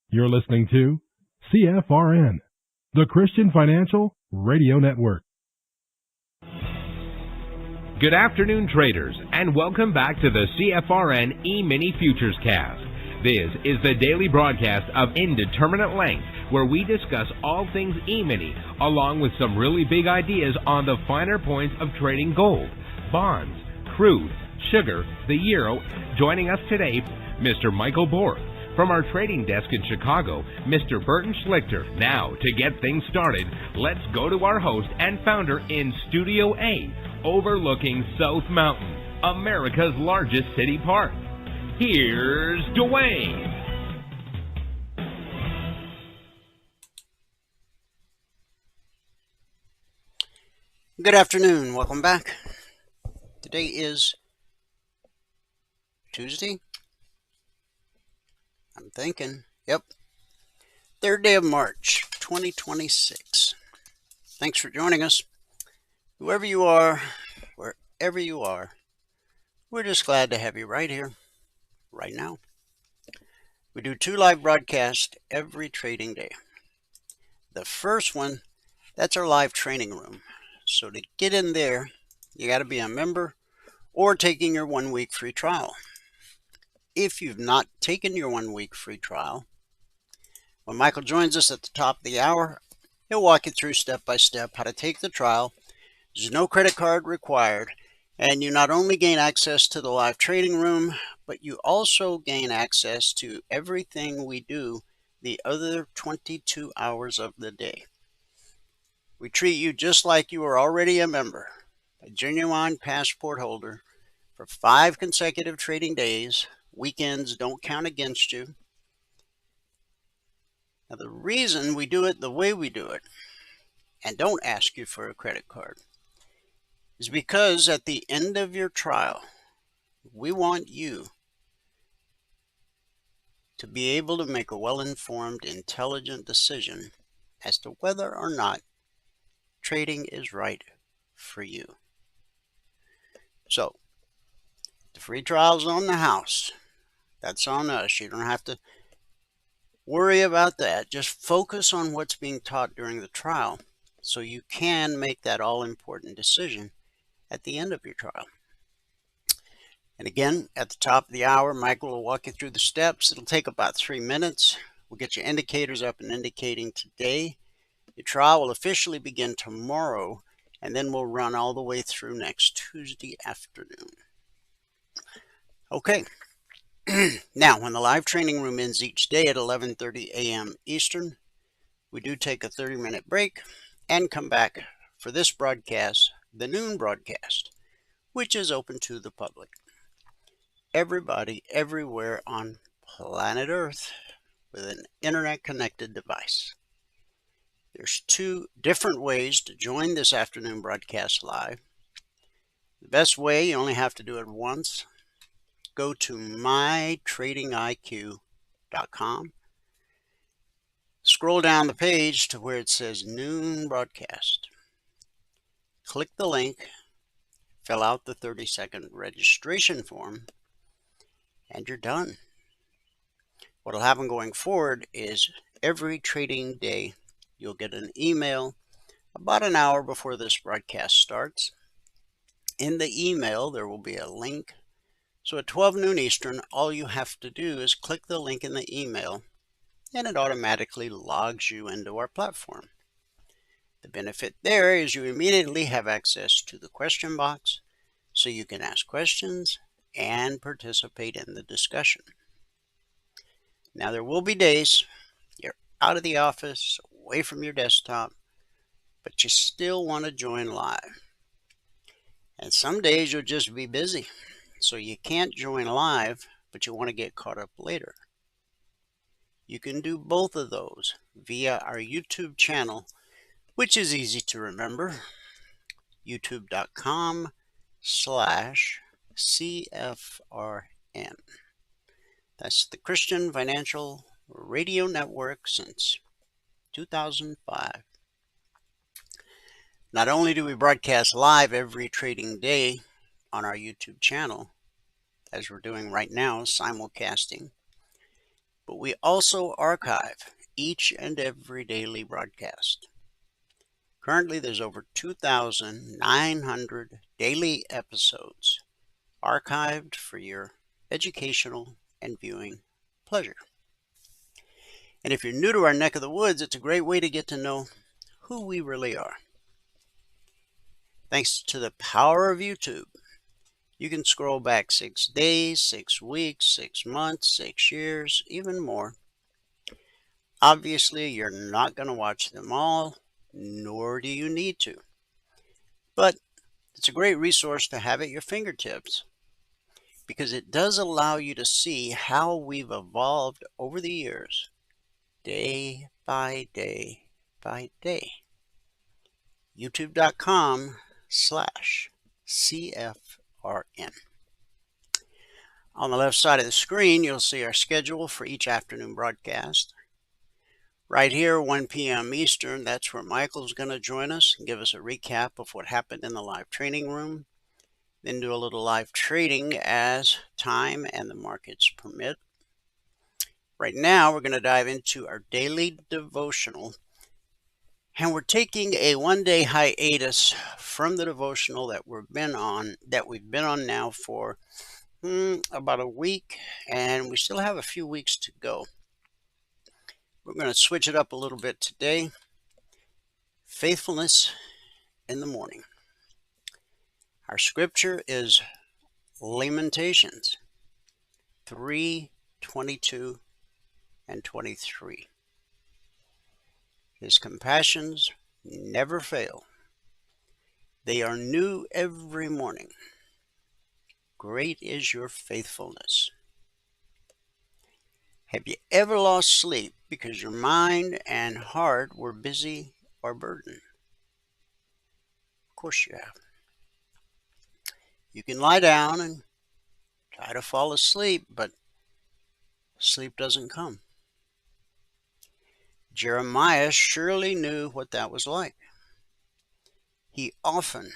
You're listening to CFRN, the Christian Financial Radio Network. Good afternoon, traders, and welcome back to the CFRN Emini Futures Cast. This is the daily broadcast of Indeterminate Length, where we discuss all things Emini, along with some really big ideas on the finer points of trading gold, bonds, crude, sugar, the euro. Joining us today, Mr. Michael Borth. From our trading desk in Chicago, Mr. Burton Schlichter. Now, to get things started, let's go to our host and founder in Studio A, overlooking South Mountain, America's largest city park. Here's Dwayne. Good afternoon. Welcome back. Today is Tuesday. I'm thinking. Yep. 3rd day of March, 2026. Thanks for joining us. Whoever you are, wherever you are, we're just glad to have you right here, right now. We do 2 live broadcasts every trading day. The first one, that's our live training room. So to get in there, you got to be a member or taking your 1-week free trial. If you've not taken your 1-week free trial, when Michael joins us at the top of the hour, he'll walk you through step by step how to take the trial. There's no credit card required, and you not only gain access to the live trading room, but you also gain access to everything we do the other 22 hours of the day. We treat you just like you are already a member, a genuine passport holder for 5 consecutive trading days. Weekends don't count against you. Now, the reason we do it the way we do it and don't ask you for a credit card is because at the end of your trial, we want you to be able to make a well-informed, intelligent decision as to whether or not trading is right for you. So, the free trial's on the house. That's on us. You don't have to worry about that. Just focus on what's being taught during the trial so you can make that all-important decision at the end of your trial. And again, at the top of the hour, Michael will walk you through the steps. It'll take about 3 minutes. We'll get your indicators up and indicating today. Your trial will officially begin tomorrow, and then we'll run all the way through next Tuesday afternoon. Okay. Now, when the live training room ends each day at 11:30 a.m. Eastern, we do take a 30-minute break and come back for this broadcast, the noon broadcast, which is open to the public. Everybody, everywhere on planet Earth with an internet-connected device. There's 2 different ways to join this afternoon broadcast live. The best way, you only have to do it once. Go to mytradingiq.com. Scroll down the page to where it says Noon Broadcast. Click the link, fill out the 30-second registration form, and you're done. What will happen going forward is every trading day, you'll get an email about an hour before this broadcast starts. In the email, there will be a link. So at 12 noon Eastern, all you have to do is click the link in the email, and it automatically logs you into our platform. The benefit there is you immediately have access to the question box, so you can ask questions and participate in the discussion. Now, there will be days you're out of the office, away from your desktop, but you still want to join live. And some days you'll just be busy. So you can't join live, but you want to get caught up later. You can do both of those via our YouTube channel, which is easy to remember, youtube.com/CFRN. That's the Christian Financial Radio Network since 2005. Not only do we broadcast live every trading day on our YouTube channel, as we're doing right now, simulcasting, but we also archive each and every daily broadcast. Currently, there's over 2,900 daily episodes archived for your educational and viewing pleasure. And if you're new to our neck of the woods, it's a great way to get to know who we really are. Thanks to the power of YouTube, you can scroll back 6 days, 6 weeks, 6 months, 6 years, even more. Obviously, you're not going to watch them all, nor do you need to. But it's a great resource to have at your fingertips because it does allow you to see how we've evolved over the years, day by day by day. youtube.com/CFRN. On the left side of the screen, you'll see our schedule for each afternoon broadcast. Right here, 1 p.m. Eastern, that's where Michael's going to join us and give us a recap of what happened in the live training room. Then do a little live trading as time and the markets permit. Right now, we're going to dive into our daily devotional. And we're taking a one-day hiatus from the devotional that we've been on now for about a week, and we still have a few weeks to go. We're going to switch it up a little bit today. Faithfulness in the morning. Our scripture is Lamentations 3:22 and 23. His compassions never fail. They are new every morning. Great is your faithfulness. Have you ever lost sleep because your mind and heart were busy or burdened? Of course you have. You can lie down and try to fall asleep, but sleep doesn't come. Jeremiah surely knew what that was like. He often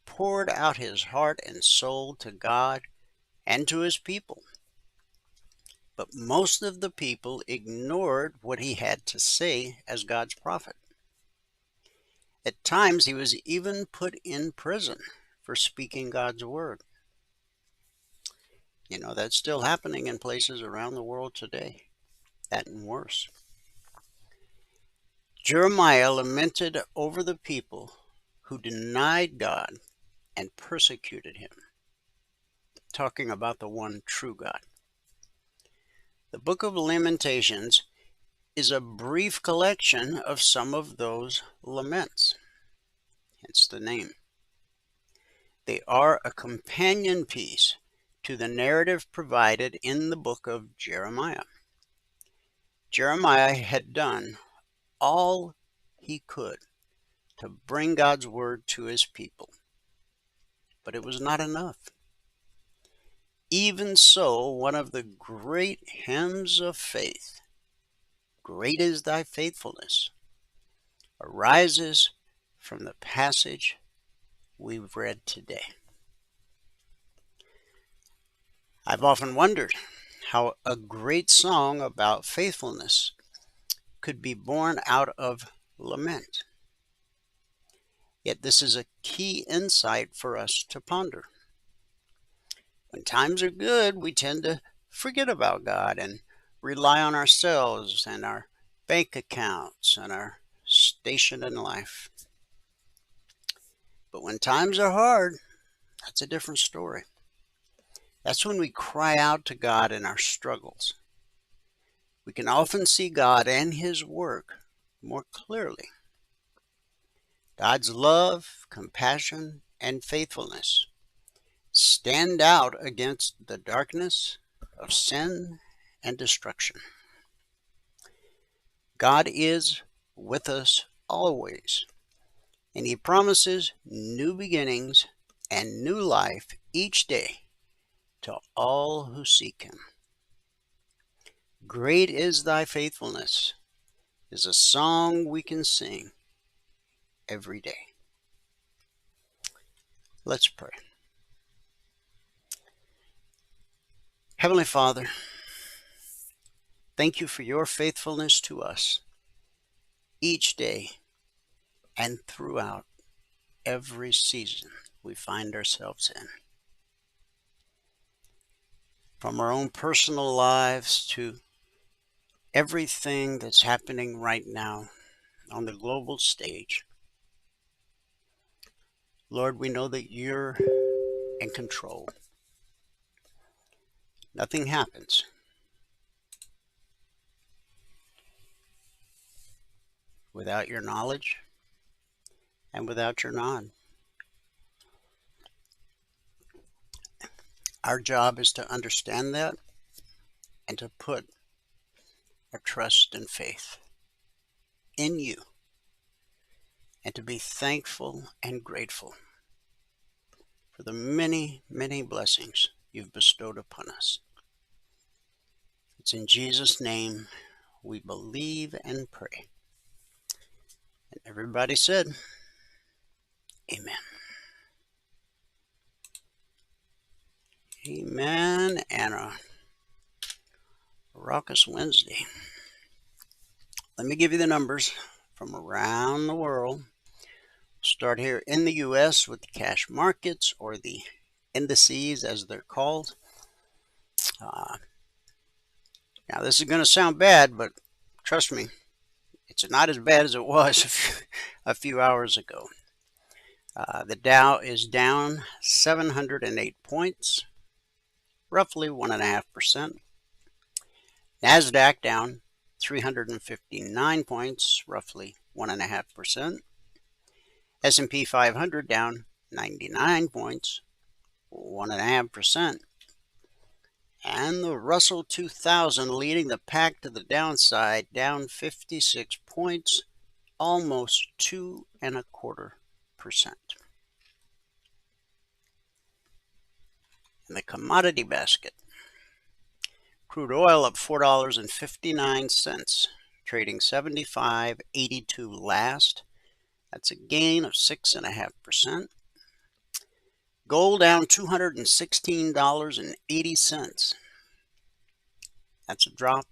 poured out his heart and soul to God and to his people. But most of the people ignored what he had to say as God's prophet. At times, he was even put in prison for speaking God's word. You know, that's still happening in places around the world today. That and worse. Jeremiah lamented over the people who denied God and persecuted him, talking about the one true God. The book of Lamentations is a brief collection of some of those laments, hence the name. They are a companion piece to the narrative provided in the book of Jeremiah. Jeremiah had done all he could to bring God's word to his people, but it was not enough. Even so, one of the great hymns of faith, "Great is thy faithfulness," arises from the passage we've read today. I've often wondered how a great song about faithfulness could be born out of lament. Yet this is a key insight for us to ponder. When times are good, we tend to forget about God and rely on ourselves and our bank accounts and our station in life. But when times are hard, that's a different story. That's when we cry out to God in our struggles. We can often see God and his work more clearly. God's love, compassion, and faithfulness stand out against the darkness of sin and destruction. God is with us always, and he promises new beginnings and new life each day to all who seek him. Great is thy faithfulness is a song we can sing every day. Let's pray. Heavenly Father, Thank you for your faithfulness to us each day and throughout every season we find ourselves in. From our own personal lives to everything that's happening right now on the global stage. Lord, we know that you're in control. Nothing happens without your knowledge and without your nod. Our job is to understand that and to put our trust and faith in you and to be thankful and grateful for the many, many blessings you've bestowed upon us. It's in Jesus' name we believe and pray. And everybody said, Amen. Amen, and a raucous Wednesday. Let me give you the numbers from around the world. Start here in the U.S. with the cash markets, or the indices as they're called. Now this is going to sound bad, but trust me, it's not as bad as it was a few hours ago. The Dow is down 708 points, roughly 1.5%. NASDAQ down 359 points, roughly 1.5%. S&P 500 down 99 points, 1.5%. And the Russell 2000 leading the pack to the downside, down 56 points, almost 2.25%. In the commodity basket, crude oil up $4.59, trading 75.82 last. That's a gain of 6.5%. Gold down $216.80. That's a drop.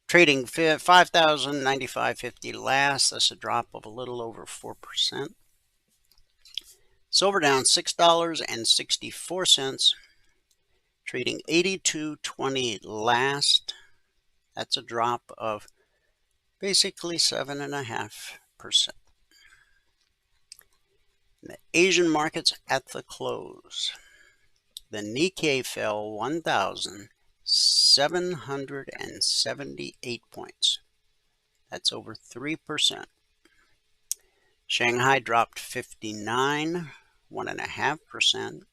Trading 5,095.50 last. That's a drop of a little over 4%. Silver down $6.64. Trading 82.20 last. That's a drop of basically 7.5%. The Asian markets at the close. The Nikkei fell 1,778 points. That's over 3%. Shanghai dropped 59, 1.5%.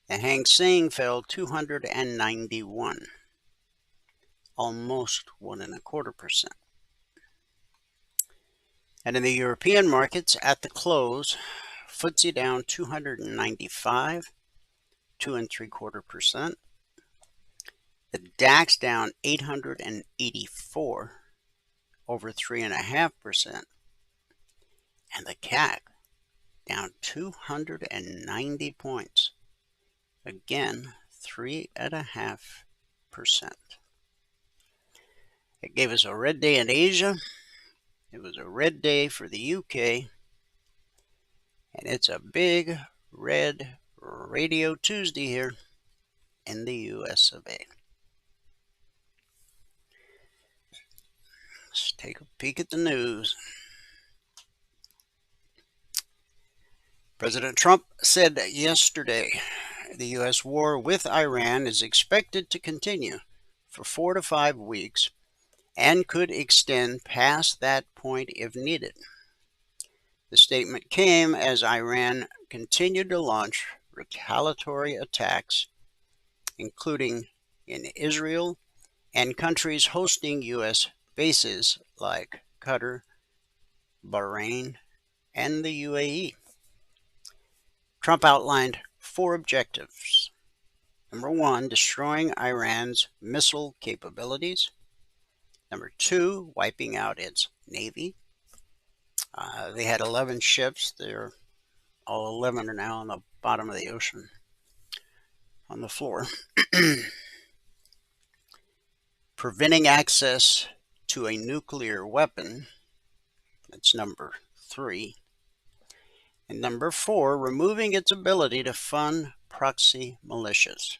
The Hang Seng fell 291, almost 1.25%. And in the European markets at the close, FTSE down 295, 2.75%. The DAX down 884, over 3.5%. And the CAC down 290 points, again 3.5%. It gave us a red day in Asia. It was a red day for the UK, and it's a big red Radio Tuesday here in the US of A. Let's take a peek at the news. President Trump said yesterday the U.S. war with Iran is expected to continue for 4 to 5 weeks and could extend past that point if needed. The statement came as Iran continued to launch retaliatory attacks, including in Israel and countries hosting U.S. bases like Qatar, Bahrain, and the UAE. Trump outlined 4 objectives. Number 1, destroying Iran's missile capabilities. Number 2, wiping out its navy. They had 11 ships. They're all 11 are now on the bottom of the ocean, on the floor. preventing access to a nuclear weapon. That's number 3. And number 4, removing its ability to fund proxy militias.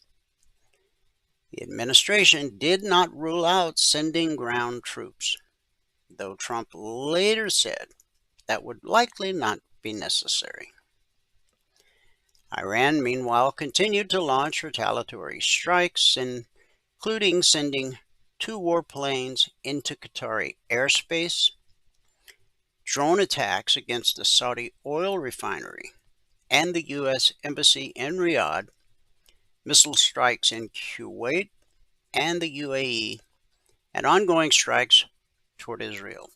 The administration did not rule out sending ground troops, though Trump later said that would likely not be necessary. Iran, meanwhile, continued to launch retaliatory strikes, including sending 2 warplanes into Qatari airspace, drone attacks against the Saudi oil refinery and the U.S. Embassy in Riyadh, missile strikes in Kuwait and the UAE, and ongoing strikes toward Israel.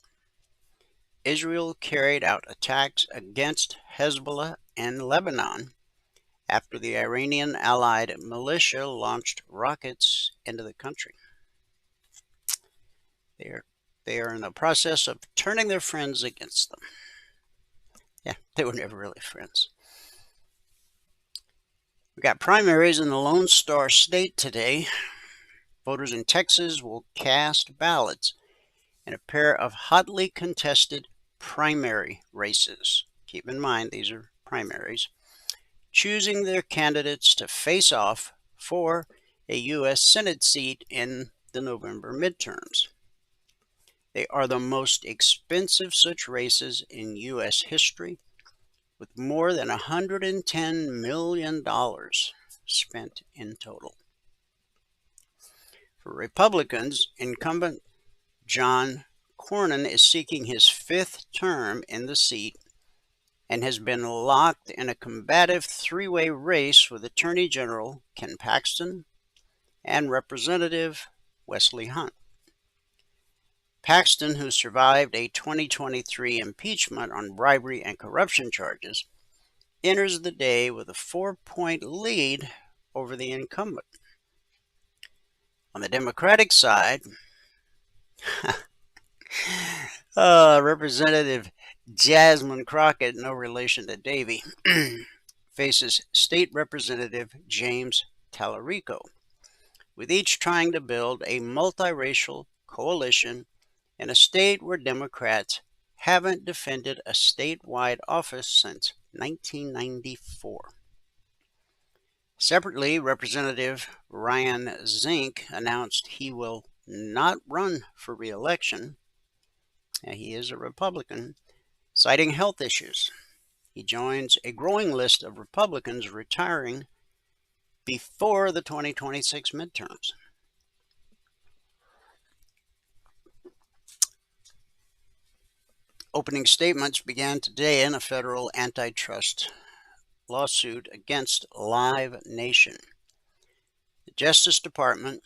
Israel carried out attacks against Hezbollah in Lebanon after the Iranian-allied militia launched rockets into the country. They are in the process of turning their friends against them. Yeah, they were never really friends. We got primaries in the Lone Star State today. Voters in Texas will cast ballots in a pair of hotly contested primary races. Keep in mind, these are primaries, choosing their candidates to face off for a U.S. Senate seat in the November midterms. They are the most expensive such races in U.S. history, with more than $110 million spent in total. For Republicans, incumbent John Cornyn is seeking his 5th term in the seat and has been locked in a combative 3-way race with Attorney General Ken Paxton and Representative Wesley Hunt. Paxton, who survived a 2023 impeachment on bribery and corruption charges, enters the day with a 4-point lead over the incumbent. On the Democratic side, Representative Jasmine Crockett, no relation to Davy, faces State Representative James Tallarico, with each trying to build a multiracial coalition in a state where Democrats haven't defended a statewide office since 1994. Separately, Representative Ryan Zink announced he will not run for re-election. He is a Republican, citing health issues. He joins a growing list of Republicans retiring before the 2026 midterms. Opening statements began today in a federal antitrust lawsuit against Live Nation. The Justice Department,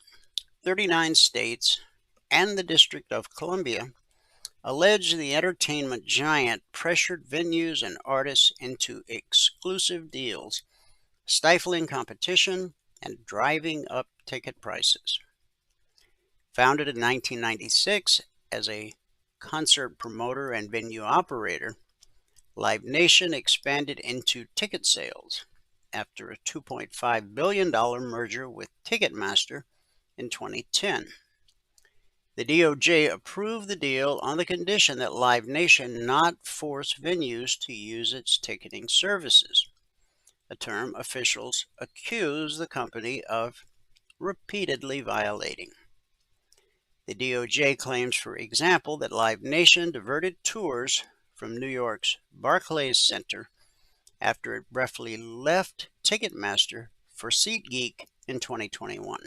39 states, and the District of Columbia allege the entertainment giant pressured venues and artists into exclusive deals, stifling competition and driving up ticket prices. Founded in 1996 as a concert promoter and venue operator, Live Nation expanded into ticket sales after a $2.5 billion merger with Ticketmaster in 2010. The DOJ approved the deal on the condition that Live Nation not force venues to use its ticketing services, a term officials accuse the company of repeatedly violating. The DOJ claims, for example, that Live Nation diverted tours from New York's Barclays Center after it briefly left Ticketmaster for SeatGeek in 2021.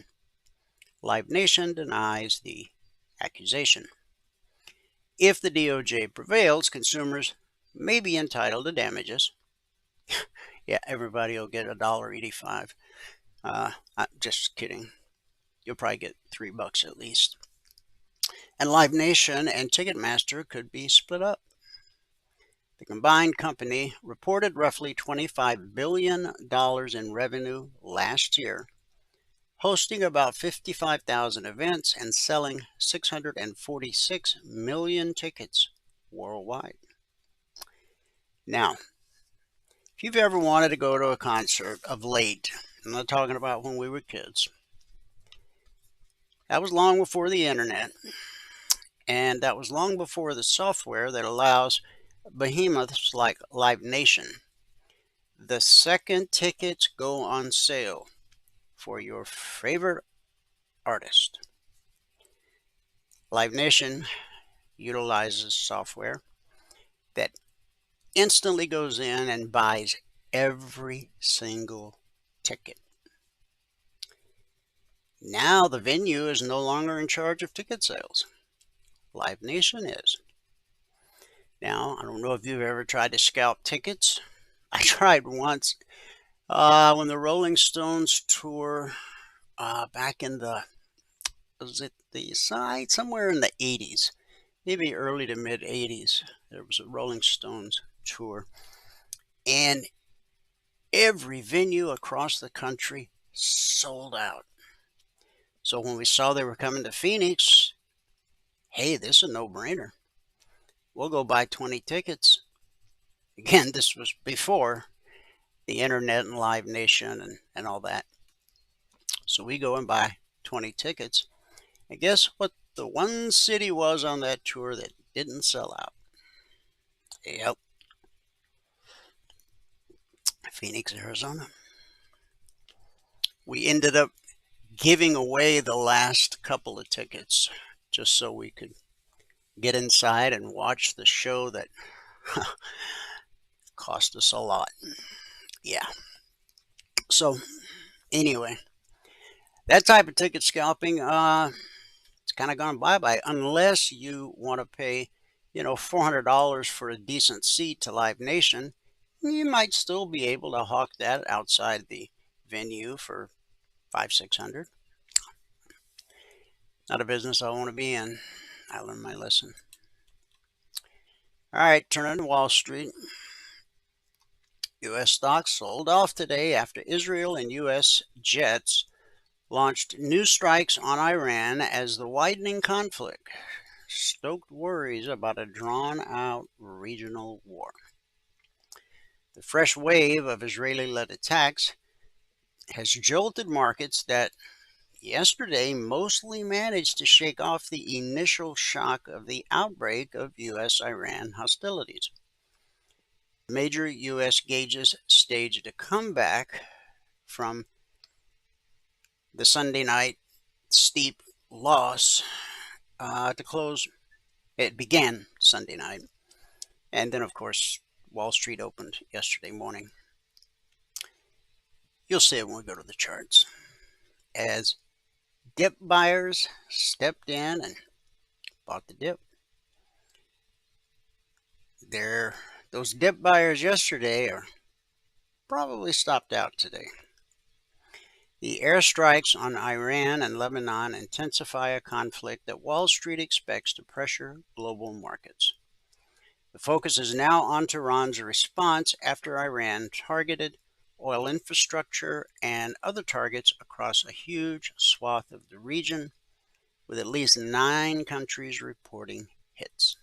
Live Nation denies the accusation. If the DOJ prevails, consumers may be entitled to damages. Yeah, everybody will get $1.85. I'm just kidding. You'll probably get $3 at least. And Live Nation and Ticketmaster could be split up. The combined company reported roughly $25 billion in revenue last year, hosting about 55,000 events and selling 646 million tickets worldwide. Now, if you've ever wanted to go to a concert of late, I'm not talking about when we were kids, That was long before the internet, and that was long before the software that allows behemoths like Live Nation. The second tickets go on sale for your favorite artist. Live Nation utilizes software that instantly goes in and buys every single ticket. Now the venue is no longer in charge of ticket sales. Live Nation is. Now, I don't know if you've ever tried to scalp tickets. I tried once when the Rolling Stones tour back in was it the side somewhere in the 80s, maybe early to mid 80s. There was a Rolling Stones tour, and every venue across the country sold out. So when we saw they were coming to Phoenix, hey, this is a no-brainer. We'll go buy 20 tickets. Again, this was before the internet and Live Nation and all that. So we go and buy 20 tickets. And guess what the one city was on that tour that didn't sell out? Yep, Phoenix, Arizona. We ended up giving away the last couple of tickets just so we could get inside and watch the show that cost us a lot. Yeah. So anyway, that type of ticket scalping, it's kind of gone bye-bye unless you want to pay, $400 for a decent seat to Live Nation. You might still be able to hawk that outside the venue for 500-600. Not a business I want to be in. I learned my lesson. All right, turning to Wall Street. U.S. stocks sold off today after Israel and U.S. jets launched new strikes on Iran as the widening conflict stoked worries about a drawn-out regional war. The fresh wave of Israeli-led attacks has jolted markets that yesterday mostly managed to shake off the initial shock of the outbreak of U.S.-Iran hostilities. Major U.S. gauges staged a comeback from the Sunday night steep loss to close. It began Sunday night, and then, of course, Wall Street opened yesterday morning. You'll see it when we go to the charts. As dip buyers stepped in and bought the dip. Those dip buyers yesterday are probably stopped out today. The airstrikes on Iran and Lebanon intensify a conflict that Wall Street expects to pressure global markets. The focus is now on Tehran's response after Iran targeted oil infrastructure and other targets across a huge swath of the region, with at least 9 countries reporting hits.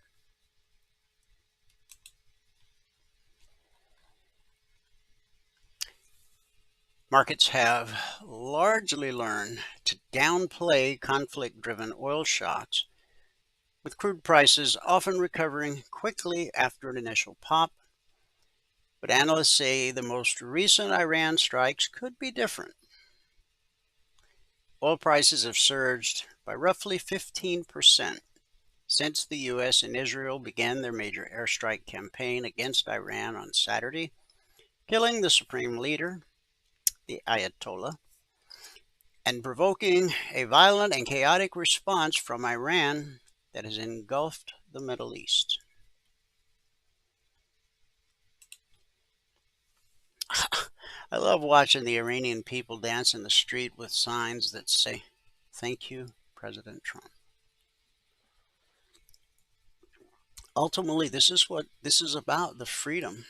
Markets have largely learned to downplay conflict-driven oil shocks, with crude prices often recovering quickly after an initial pop. But analysts say the most recent Iran strikes could be different. Oil prices have surged by roughly 15% since the U.S. and Israel began their major airstrike campaign against Iran on Saturday, killing the supreme leader, the Ayatollah, and provoking a violent and chaotic response from Iran that has engulfed the Middle East. I love watching the Iranian people dance in the street with signs that say, "Thank you, President Trump." Ultimately, this is what this is about, the freedom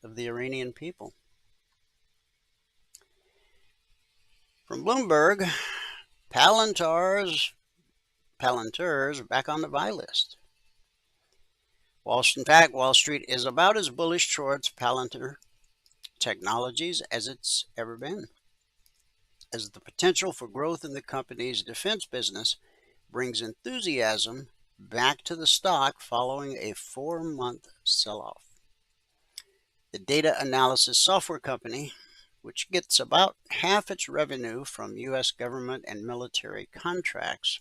of the Iranian people. From Bloomberg, Palantir's back on the buy list. In fact, Wall Street is about as bullish towards Palantir Technologies as it's ever been. as the potential for growth in the company's defense business brings enthusiasm back to the stock following a 4-month sell-off. The data analysis software company, which gets about half its revenue from U.S. government and military contracts,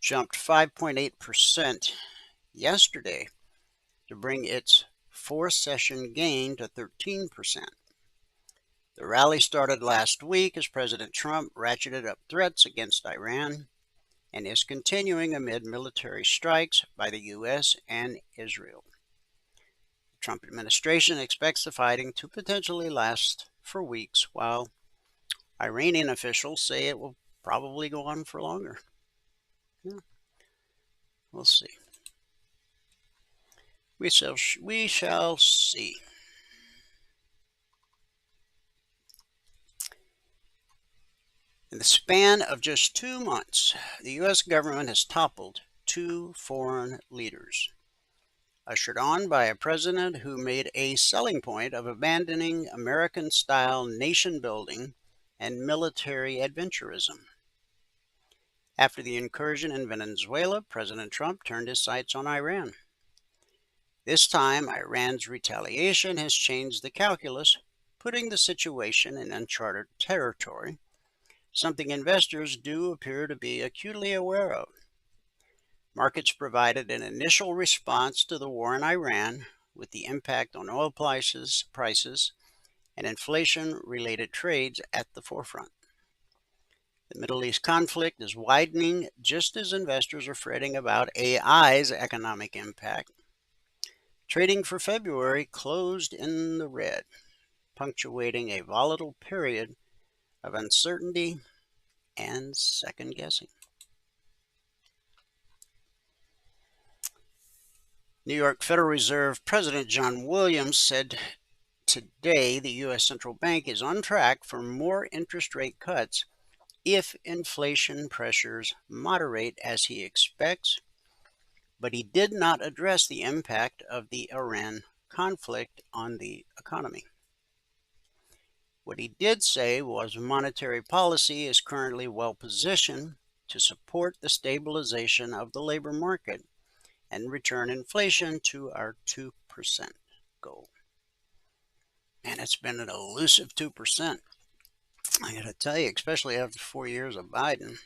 jumped 5.8% yesterday to bring its 4-session gain to 13%. The rally started last week as President Trump ratcheted up threats against Iran and is continuing amid military strikes by the U.S. and Israel. The Trump administration expects the fighting to potentially last for weeks, while Iranian officials say it will probably go on for longer. Yeah, we'll see. We shall see. In the span of just 2 months, the U.S. government has toppled 2 foreign leaders, ushered on by a president who made a selling point of abandoning American-style nation-building and military adventurism. After the incursion in Venezuela, President Trump turned his sights on Iran. This time, Iran's retaliation has changed the calculus, putting the situation in uncharted territory, something investors do appear to be acutely aware of. Markets provided an initial response to the war in Iran, with the impact on oil prices and inflation-related trades at the forefront. The Middle East conflict is widening just as investors are fretting about AI's economic impact. Trading for February closed in the red, punctuating a volatile period of uncertainty and second-guessing. New York Federal Reserve President John Williams said today the U.S. Central Bank is on track for more interest rate cuts if inflation pressures moderate as he expects, but he did not address the impact of the Iran conflict on the economy. What he did say was monetary policy is currently well positioned to support the stabilization of the labor market and return inflation to our 2% goal. Man, it's been an elusive 2%. I gotta tell you, especially after 4 years of Biden.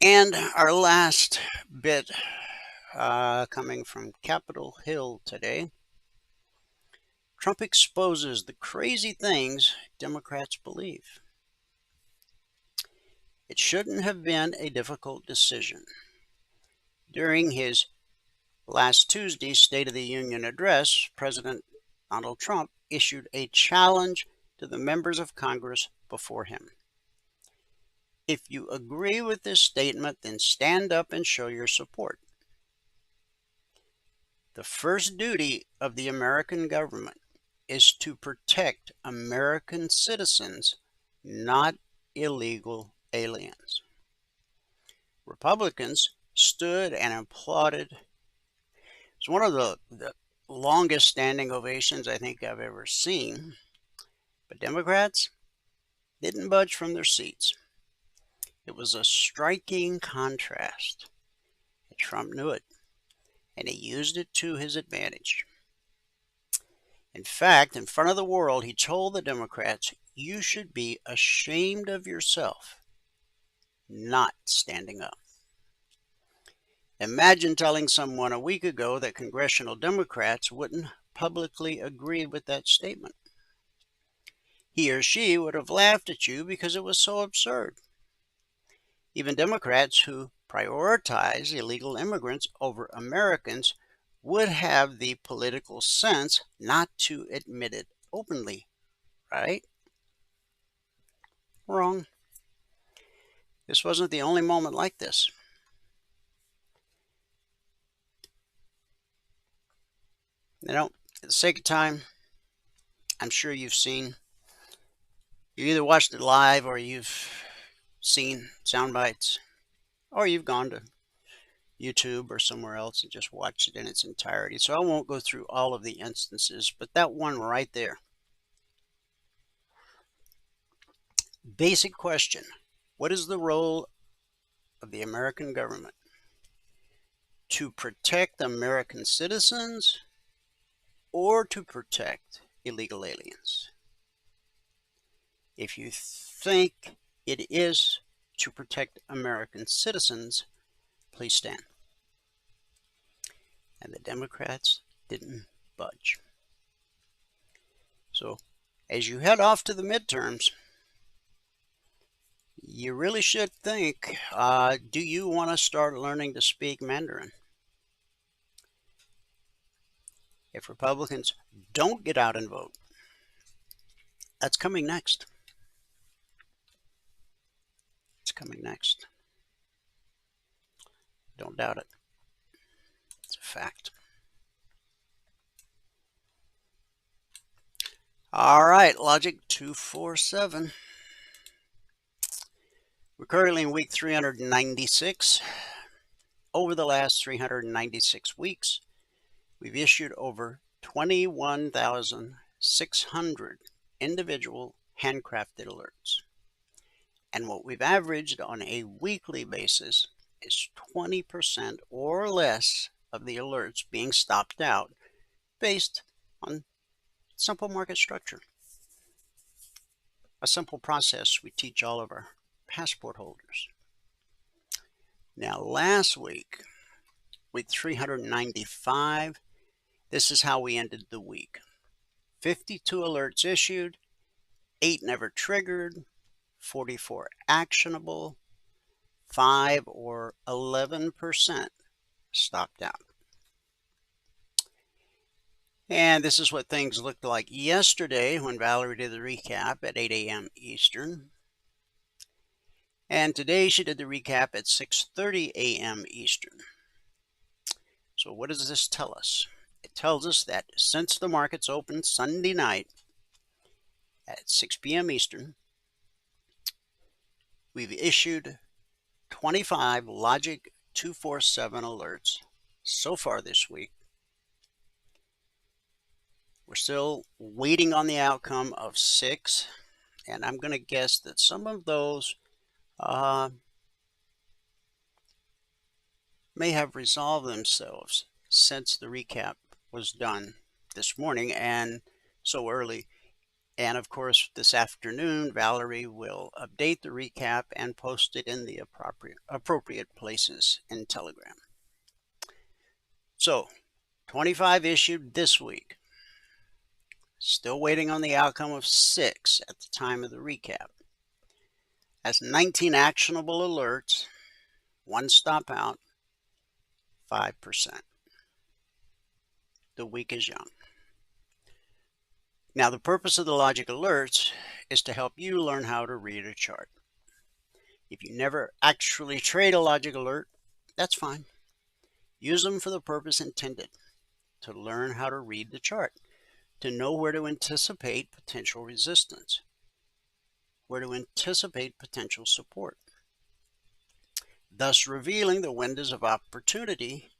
And our last bit coming from Capitol Hill today. Trump exposes the crazy things Democrats believe. It shouldn't have been a difficult decision. During his last Tuesday's State of the Union address, President Donald Trump issued a challenge to the members of Congress before him. If you agree with this statement, then stand up and show your support. The first duty of the American government is to protect American citizens, not illegal aliens. Republicans stood and applauded. It's one of the longest standing ovations I think I've ever seen. But Democrats didn't budge from their seats. It was a striking contrast. And Trump knew it, and he used it to his advantage. In fact, in front of the world, he told the Democrats, you should be ashamed of yourself not standing up. Imagine telling someone a week ago that congressional Democrats wouldn't publicly agree with that statement. He or she would have laughed at you because it was so absurd. Even Democrats who prioritize illegal immigrants over Americans would have the political sense not to admit it openly, right? Wrong. This wasn't the only moment like this. You know, for the sake of time, I'm sure you either watched it live or you've seen sound bites, or you've gone to YouTube or somewhere else and just watched it in its entirety. So I won't go through all of the instances, but that one right there. Basic question. What is the role of the American government? To protect American citizens or to protect illegal aliens? If you think it is to protect American citizens, please stand. And the Democrats didn't budge. So, as you head off to the midterms, you really should think, do you want to start learning to speak Mandarin? If Republicans don't get out and vote, that's coming next. It's coming next. Don't doubt it. It's a fact. All right, Logic 247. We're currently in week 396. Over the last 396 weeks, we've issued over 21,600 individual handcrafted alerts. And what we've averaged on a weekly basis is 20% or less of the alerts being stopped out based on simple market structure. A simple process we teach all of our passport holders. Now, last week, week 395, this is how we ended the week. 52 alerts issued, 8 never triggered, 44 actionable, 5 or 11% stopped out. And this is what things looked like yesterday when Valerie did the recap at 8 a.m. Eastern. And today she did the recap at 6:30 a.m. Eastern. So what does this tell us? It tells us that since the markets opened Sunday night at 6 p.m. Eastern, we've issued 25 Logic 247 alerts so far this week. We're still waiting on the outcome of 6, and I'm going to guess that some of those may have resolved themselves since the recap was done this morning and so early. And of course, this afternoon, Valerie will update the recap and post it in the appropriate places in Telegram. So, 25 issued this week. Still waiting on the outcome of 6 at the time of the recap. That's 19 actionable alerts, 1 stop out, 5%. The week is young. Now, the purpose of the Logic alerts is to help you learn how to read a chart. If you never actually trade a Logic alert, that's fine. Use them for the purpose intended, to learn how to read the chart, to know where to anticipate potential resistance, where to anticipate potential support, thus revealing the windows of opportunity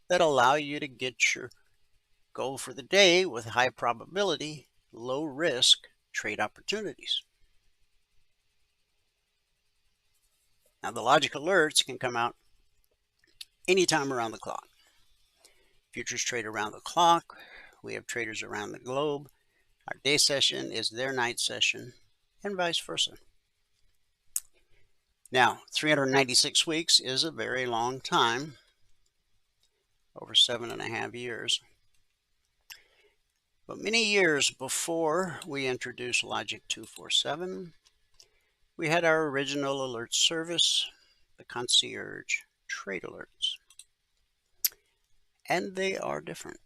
that allow you to get your goal for the day with high probability, low risk trade opportunities. Now, the Logic alerts can come out anytime around the clock. Futures trade around the clock. We have traders around the globe. Our day session is their night session, and vice versa. Now, 396 weeks is a very long time, over 7.5 years. But many years before we introduced Logic 247, we had our original alert service, the concierge trade alerts. And they are different.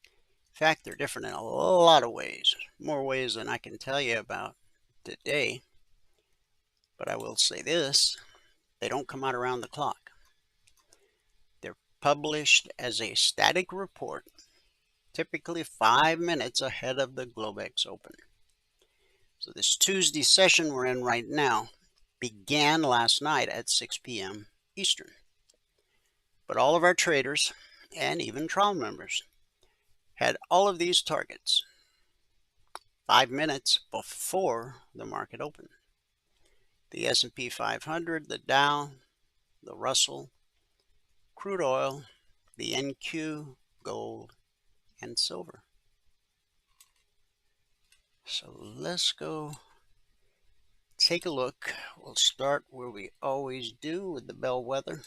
In fact, they're different in a lot of ways, more ways than I can tell you about today. But I will say this, they don't come out around the clock. They're published as a static report, typically 5 minutes ahead of the Globex Open. So this Tuesday session we're in right now began last night at 6 p.m. Eastern. But all of our traders and even trial members had all of these targets 5 minutes before the market opened. The S&P 500, the Dow, the Russell, crude oil, the NQ, gold, and silver. So let's go take a look. We'll start where we always do with the bellwether.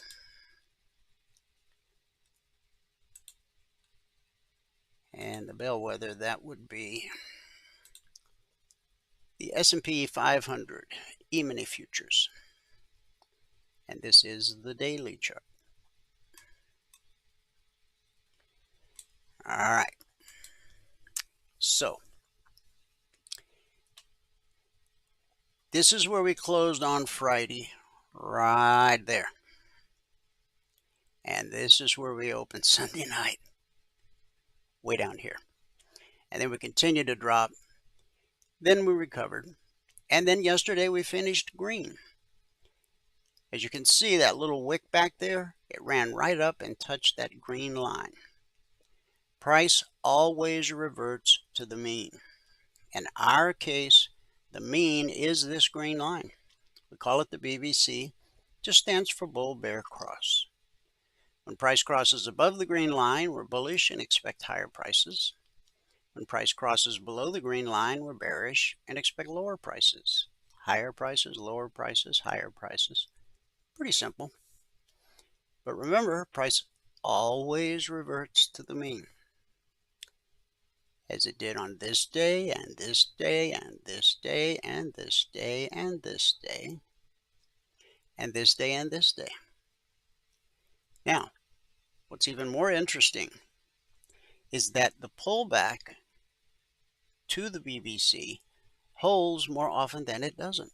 And the bellwether, that would be the S&P 500 Emini futures. And this is the daily chart. All right. So this is where we closed on Friday, right there. And this is where we opened Sunday night, way down here. And then we continued to drop. Then we recovered. And then yesterday we finished green. As you can see, that little wick back there, it ran right up and touched that green line. Price always reverts to the mean. In our case, the mean is this green line. We call it the BBC. Just stands for bull bear cross. When price crosses above the green line, we're bullish and expect higher prices. When price crosses below the green line, we're bearish and expect lower prices. Higher prices, lower prices, higher prices. Pretty simple. But remember, price always reverts to the mean, as it did on this day, and this day, and this day, and this day, and this day, and this day, and this day. Now, what's even more interesting is that the pullback to the BBC holds more often than it doesn't.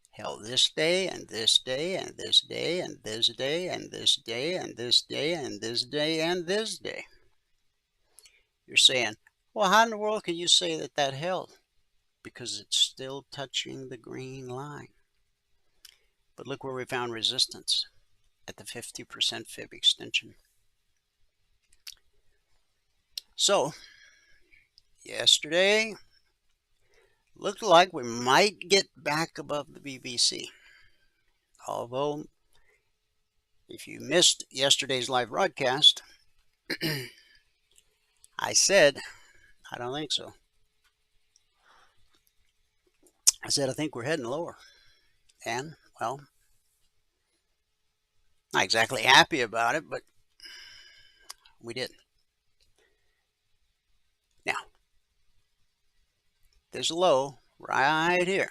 Held this day, and this day, and this day, and this day, and this day, and this day, and this day, and this day. You're saying, well, how in the world can you say that that held? Because it's still touching the green line. But look where we found resistance, at the 50% fib extension. So, yesterday, looked like we might get back above the BBC. Although, if you missed yesterday's live broadcast, I said, I don't think so. I said, I think we're heading lower. And, well, not exactly happy about it, but we did. Now, there's a low right here.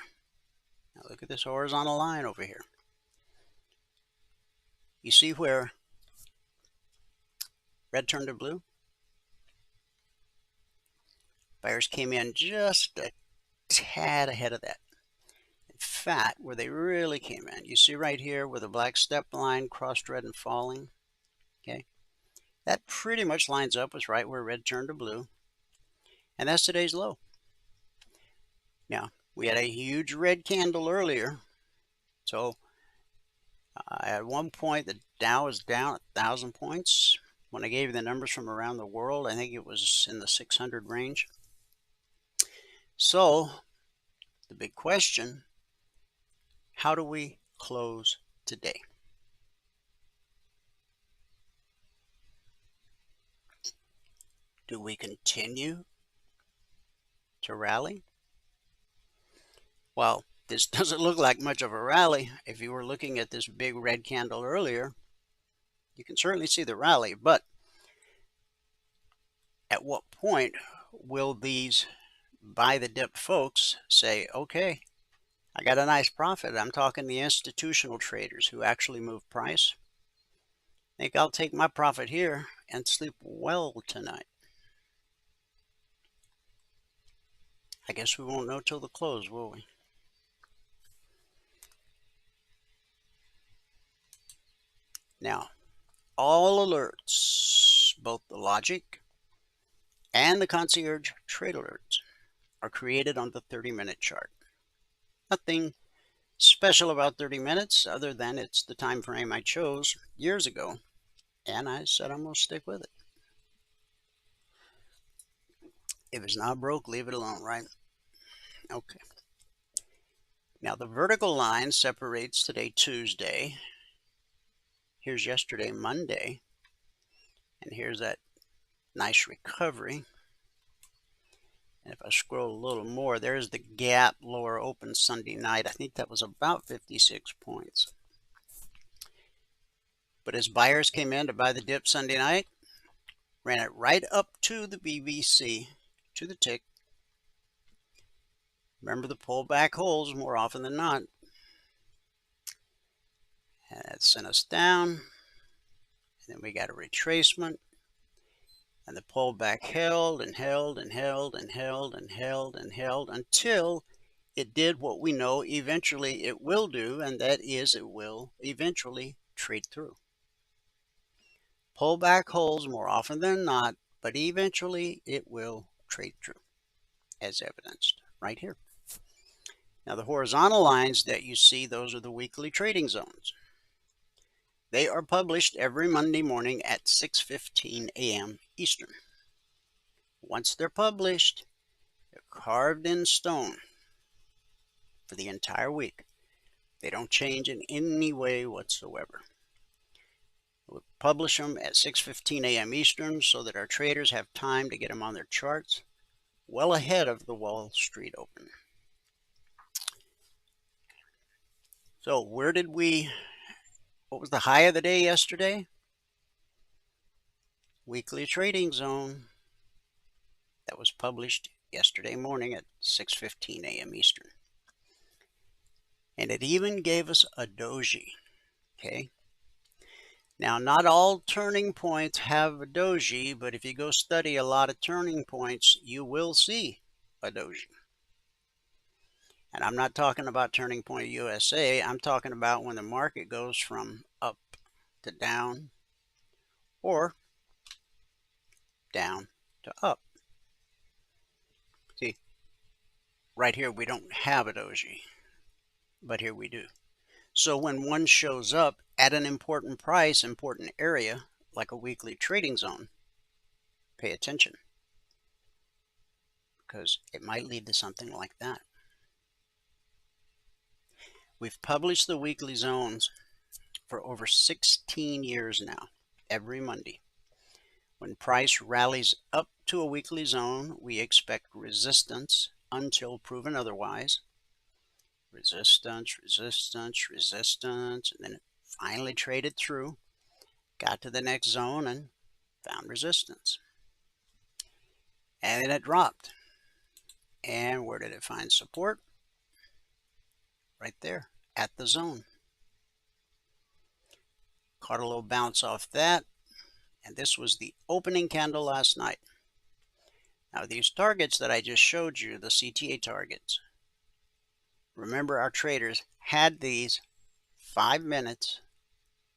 Now look at this horizontal line over here. You see where red turned to blue? Buyers came in just a tad ahead of that. In fact, where they really came in, you see right here where the black step line crossed red and falling. Okay, that pretty much lines up with right where red turned to blue. And that's today's low. Now, we had a huge red candle earlier. So at one point, the Dow was down 1,000 points. When I gave you the numbers from around the world, I think it was in the 600 range. So the big question, how do we close today? Do we continue to rally? Well, this doesn't look like much of a rally. If you were looking at this big red candle earlier, you can certainly see the rally, but at what point will these buy the dip folks say, okay, I got a nice profit. I'm talking the institutional traders who actually move price. I think I'll take my profit here and sleep well tonight. I guess we won't know till the close, will we? Now, all alerts, both the logic and the concierge trade alerts, are created on the 30-minute chart. Nothing special about 30 minutes other than it's the time frame I chose years ago, and I said I'm going to stick with it. If it's not broke, leave it alone, right? Okay. Now the vertical line separates today, Tuesday. Here's yesterday, Monday. And here's that nice recovery. And if I scroll a little more, there's the gap lower open Sunday night. I think that was about 56 points. But as buyers came in to buy the dip Sunday night, ran it right up to the BBC, to the tick. Remember, the pullback holds more often than not. And that sent us down. And then we got a retracement. And the pullback held and held and held and held and held and held until it did what we know eventually it will do, and that is it will eventually trade through. Pullback holds more often than not, but eventually it will trade through, as evidenced right here. Now the horizontal lines that you see, those are the weekly trading zones. They are published every Monday morning at 6:15 a.m. Eastern. Once they're published, they're carved in stone for the entire week. They don't change in any way whatsoever. We publish them at 6:15 a.m. Eastern so that our traders have time to get them on their charts well ahead of the Wall Street open. So what was the high of the day yesterday? Weekly trading zone that was published yesterday morning at 6:15 a.m. Eastern. And it even gave us a doji, okay? Now, not all turning points have a doji, but if you go study a lot of turning points, you will see a doji. And I'm not talking about Turning Point USA. I'm talking about when the market goes from up to down or down to up. See, right here we don't have a doji, but here we do. So when one shows up at an important price, important area, like a weekly trading zone, pay attention, because it might lead to something like that. We've published the weekly zones for over 16 years now, every Monday. When price rallies up to a weekly zone, we expect resistance until proven otherwise. Resistance, resistance, resistance, and then it finally traded through, got to the next zone and found resistance. And then it dropped. And where did it find support? Right there at the zone. Caught a little bounce off that, and this was the opening candle last night. Now these targets that I just showed you, the CTA targets, remember our traders had these 5 minutes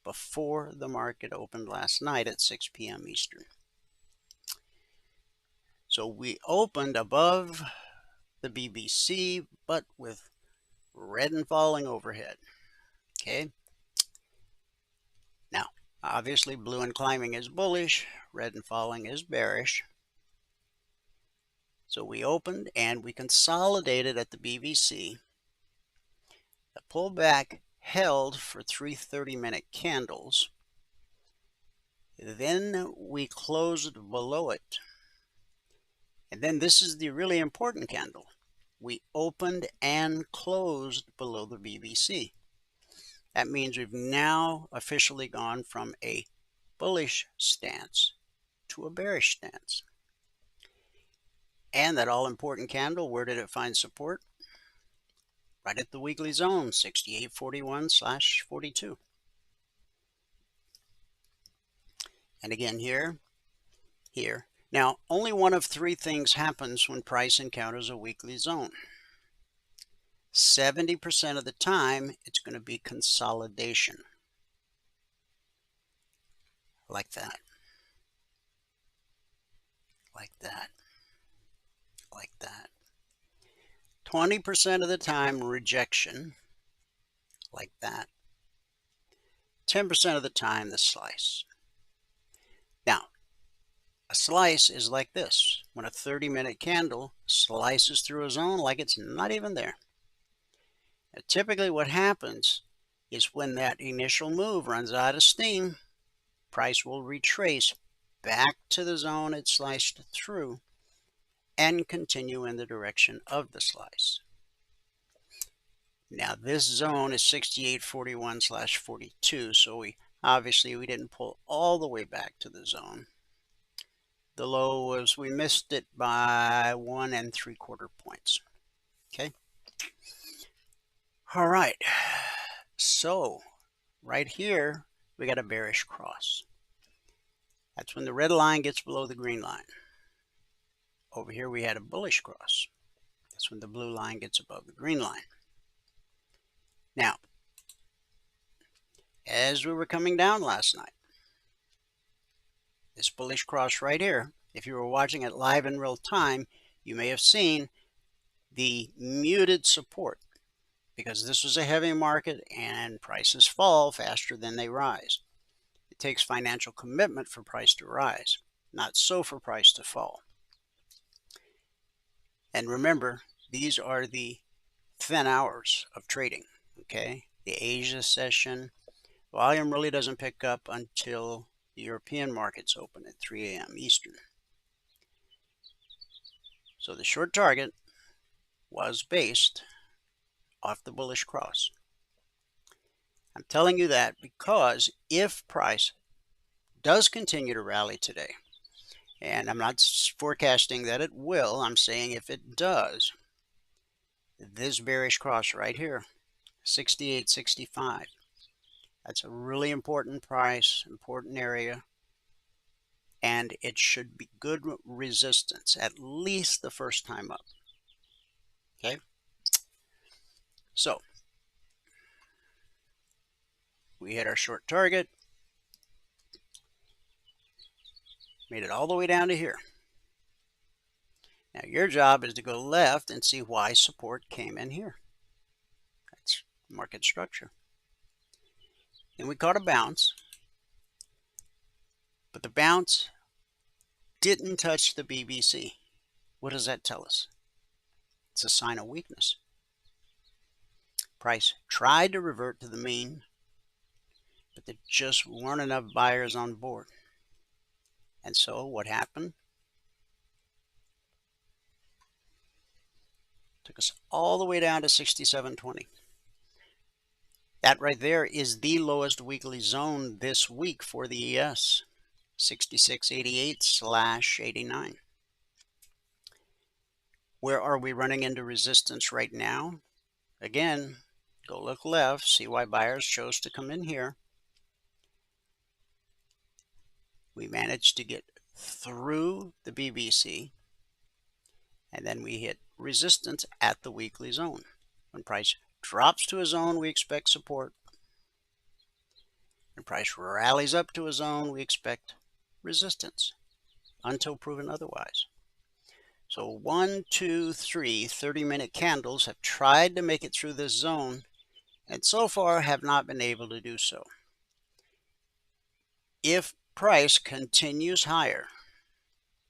before the market opened last night at 6 p.m. Eastern. So we opened above the BBC, but with red and falling overhead. Okay. Now, obviously, blue and climbing is bullish, red and falling is bearish. So we opened and we consolidated at the BBC. The pullback held for 3 30-minute candles. Then we closed below it. And then this is the really important candle. We opened and closed below the BBC. That means we've now officially gone from a bullish stance to a bearish stance. And that all-important candle, where did it find support? Right at the weekly zone, 68.41/42. And again here, here. Now, only one of 3 things happens when price encounters a weekly zone. 70% of the time, it's going to be consolidation. Like that. Like that. Like that. 20% of the time, rejection. Like that. 10% of the time, the slice. Now, a slice is like this, when a 30-minute candle slices through a zone like it's not even there. Now, typically what happens is when that initial move runs out of steam, price will retrace back to the zone it sliced through and continue in the direction of the slice. Now this zone is 68.41/42, so we didn't pull all the way back to the zone. The low was, we missed it by 1 3/4 points. Okay. All right. So right here, we got a bearish cross. That's when the red line gets below the green line. Over here, we had a bullish cross. That's when the blue line gets above the green line. Now, as we were coming down last night, this bullish cross right here, if you were watching it live in real time, you may have seen the muted support, because this was a heavy market and prices fall faster than they rise. It takes financial commitment for price to rise, not so for price to fall. And remember, these are the thin hours of trading, okay? The Asia session, volume really doesn't pick up until the European markets open at 3 a.m. Eastern. So the short target was based off the bullish cross. I'm telling you that because if price does continue to rally today, and I'm not forecasting that it will, I'm saying if it does, this bearish cross right here, 68.65, that's a really important price, important area, and it should be good resistance, at least the first time up. Okay, so we hit our short target, made it all the way down to here. Now your job is to go left and see why support came in here. That's market structure. Then we caught a bounce, but the bounce didn't touch the BBC. What does that tell us? It's a sign of weakness. Price tried to revert to the mean, but there just weren't enough buyers on board. And so what happened? Took us all the way down to 67.20. That right there is the lowest weekly zone this week for the ES, 66.88/89. Where are we running into resistance right now? Again, go look left, see why buyers chose to come in here. We managed to get through the BBC, and then we hit resistance at the weekly zone. When price drops to a zone, we expect support. When price rallies up to a zone, we expect resistance until proven otherwise. So 1, 2, 3 30-minute candles have tried to make it through this zone and so far have not been able to do so. If price continues higher,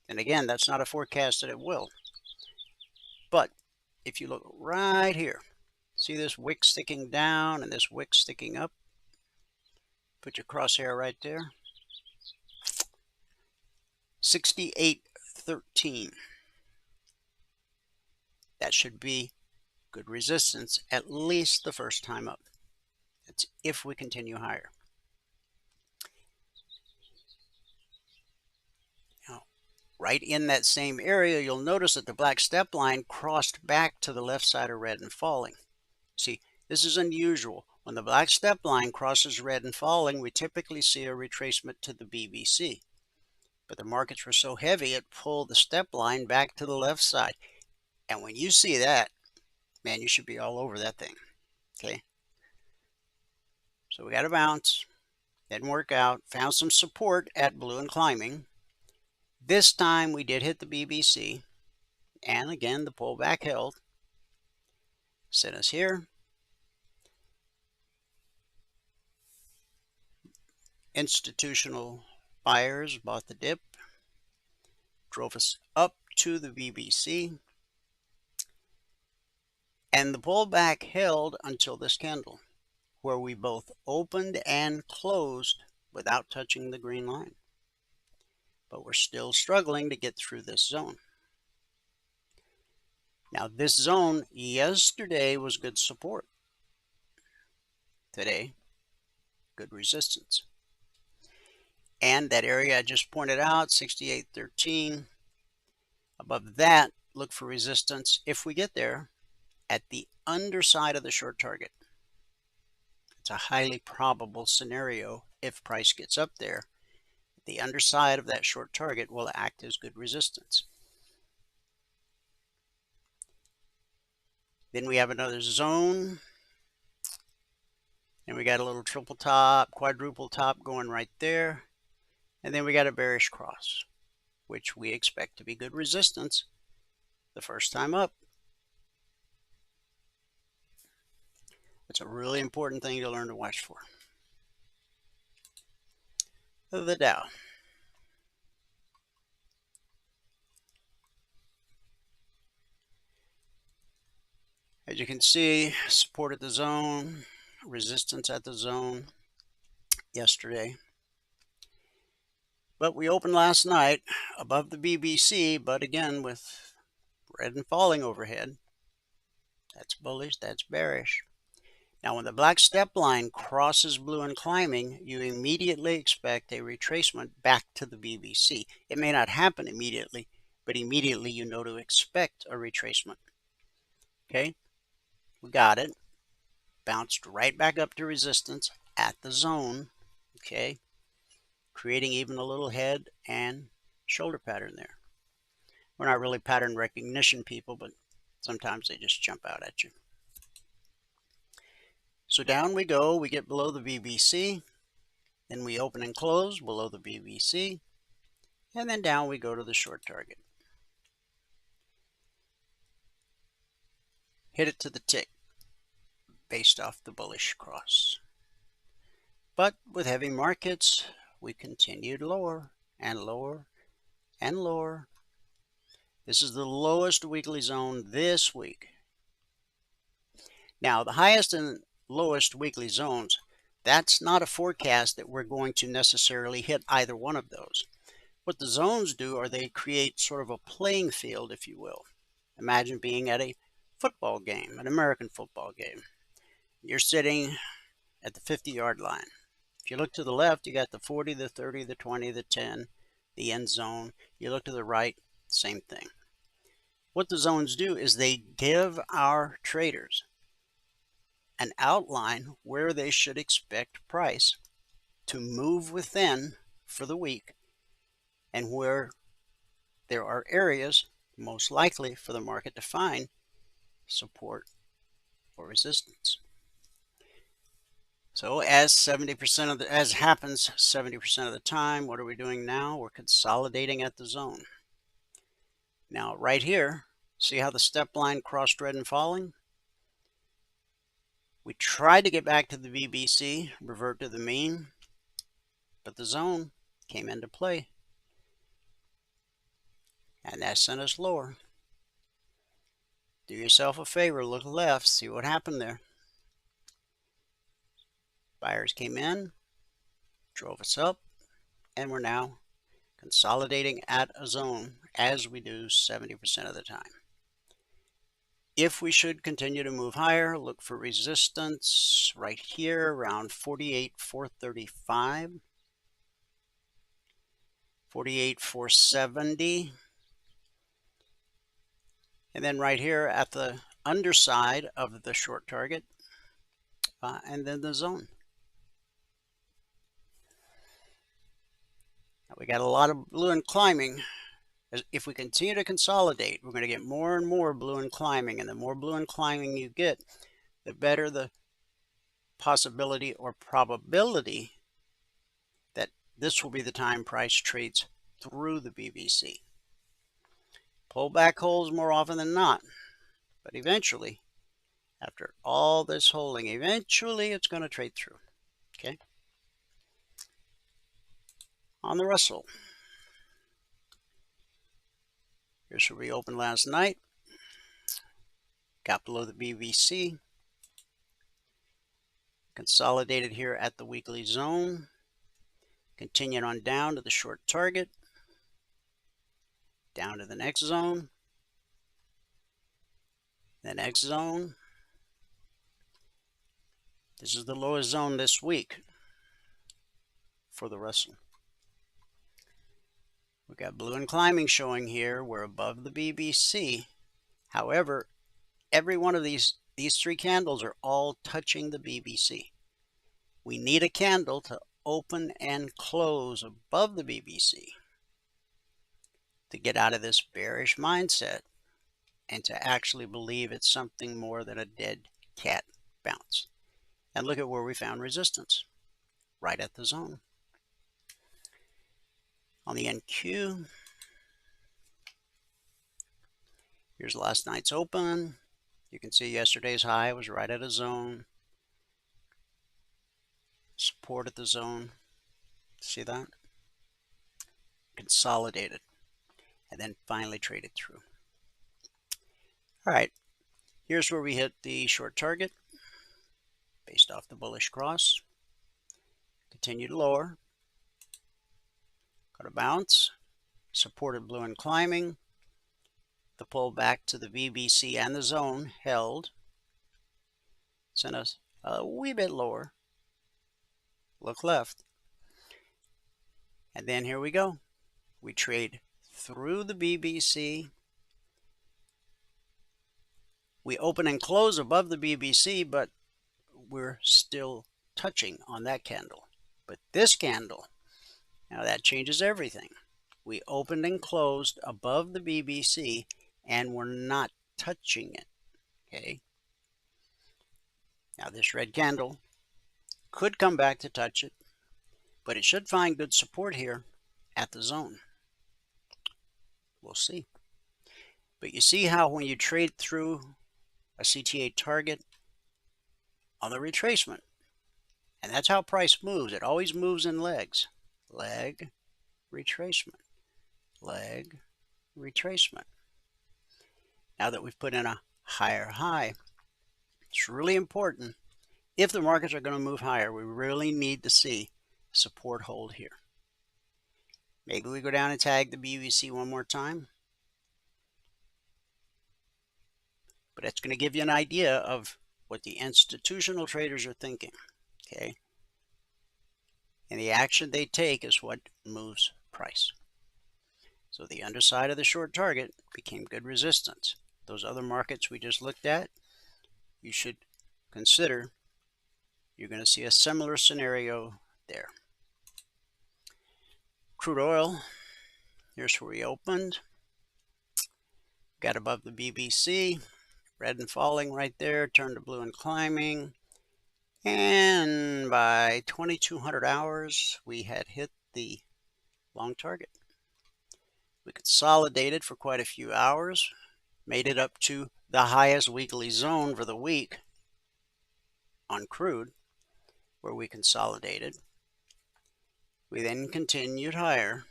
and again, that's not a forecast that it will, but if you look right here, see this wick sticking down and this wick sticking up? Put your crosshair right there. 68.13. That should be good resistance, at least the first time up. That's if we continue higher. Now, right in that same area, you'll notice that the black step line crossed back to the left side of red and falling. See, this is unusual. When the black step line crosses red and falling, we typically see a retracement to the BBC. But the markets were so heavy, it pulled the step line back to the left side. And when you see that, man, you should be all over that thing. Okay. So we got a bounce. Didn't work out. Found some support at blue and climbing. This time we did hit the BBC. And again, the pullback held. Sent us here. Institutional buyers bought the dip. drove us up to the BBC, and the pullback held until this candle, where we both opened and closed without touching the green line. But we're still struggling to get through this zone. Now, this zone yesterday was good support. Today, good resistance. And that area I just pointed out, 68.13, above that, look for resistance if we get there at the underside of the short target. It's a highly probable scenario. If price gets up there, the underside of that short target will act as good resistance. Then we have another zone, and we got a little triple top, quadruple top going right there. And then we got a bearish cross, which we expect to be good resistance the first time up. It's a really important thing to learn to watch for. The Dow. As you can see, support at the zone, resistance at the zone yesterday. But we opened last night above the BBC, but again with red and falling overhead. That's bullish, that's bearish. Now when the black step line crosses blue and climbing, you immediately expect a retracement back to the BBC. It may not happen immediately, but immediately you know to expect a retracement. Okay, we got it. Bounced right back up to resistance at the zone. Okay, creating even a little head and shoulder pattern there. We're not really pattern recognition people, but sometimes they just jump out at you. So down we go, we get below the BBC, then we open and close below the BBC, and then down we go to the short target. Hit it to the tick based off the bullish cross. But with heavy markets, we continued lower and lower and lower. This is the lowest weekly zone this week. Now, the highest and lowest weekly zones, that's not a forecast that we're going to necessarily hit either one of those. What the zones do are they create sort of a playing field, if you will. Imagine being at a football game, an American football game. You're sitting at the 50-yard line. If you look to the left, you got the 40, the 30, the 20, the 10, the end zone. You look to the right, same thing. What the zones do is they give our traders an outline where they should expect price to move within for the week, and where there are areas most likely for the market to find support or resistance. So as happens 70% of the time, what are we doing now? We're consolidating at the zone. Now right here, see how the step line crossed red and falling? We tried to get back to the BBC, revert to the mean, but the zone came into play. And that sent us lower. Do yourself a favor, look left, see what happened there. Buyers came in, drove us up, and we're now consolidating at a zone as we do 70% of the time. If we should continue to move higher, look for resistance right here around 48,435, 48,470, and then right here at the underside of the short target, and then the zone. Now we got a lot of blue and climbing. If we continue to consolidate, we're going to get more and more blue and climbing, and the more blue and climbing you get, the better the possibility or probability that this will be the time price trades through the BBC. Pullback holds more often than not, but eventually, after all this holding, eventually it's going to trade through. Okay. On the Russell, Here's where we opened last night. Got below the BBC. Consolidated here at the weekly zone. Continued on down to the short target. Down to the next zone. The next zone. This is the lowest zone this week for the Russell. We got blue and climbing showing here. We're above the BBC. However, every one of these three candles are all touching the BBC. We need a candle to open and close above the BBC to get out of this bearish mindset and to actually believe it's something more than a dead cat bounce. And look at where we found resistance, right at the zone. On the NQ, here's last night's open. You can see yesterday's high was right at a zone. Support at the zone. See that? Consolidated. And then finally traded through. All right. Here's where we hit the short target. Based off the bullish cross. Continued lower. Got a bounce. Supported blue and climbing. The pull back to the BBC and the zone held. Sent us a wee bit lower. Look left. And then here we go. We trade through the BBC. We open and close above the BBC, but we're still touching on that candle. But this candle, now that changes everything. We opened and closed above the BBC, and we're not touching it. Okay. Now this red candle could come back to touch it, but it should find good support here at the zone. We'll see. But you see how when you trade through a CTA target on the retracement, and that's how price moves. It always moves in legs. Leg, retracement. Leg, retracement. Now that we've put in a higher high, it's really important. If the markets are going to move higher, we really need to see support hold here. Maybe we go down and tag the BBC one more time. But it's going to give you an idea of what the institutional traders are thinking. Okay. And the action they take is what moves price. So the underside of the short target became good resistance. Those other markets we just looked at, you should consider you're going to see a similar scenario there. Crude oil, here's where we opened. Got above the BBC, red and falling right there, turned to blue and climbing. And by 2200 hours, we had hit the long target. We consolidated for quite a few hours, made it up to the highest weekly zone for the week on crude, where we consolidated. We then continued higher.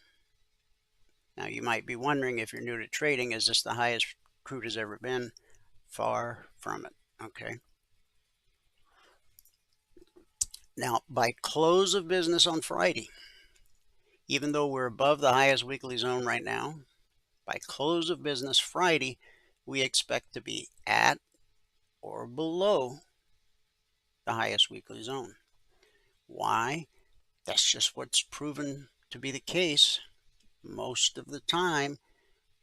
Now you might be wondering, if you're new to trading, is this the highest crude has ever been? Far from it. Okay. Now, by close of business on Friday, even though we're above the highest weekly zone right now, by close of business Friday, we expect to be at or below the highest weekly zone. Why? That's just what's proven to be the case most of the time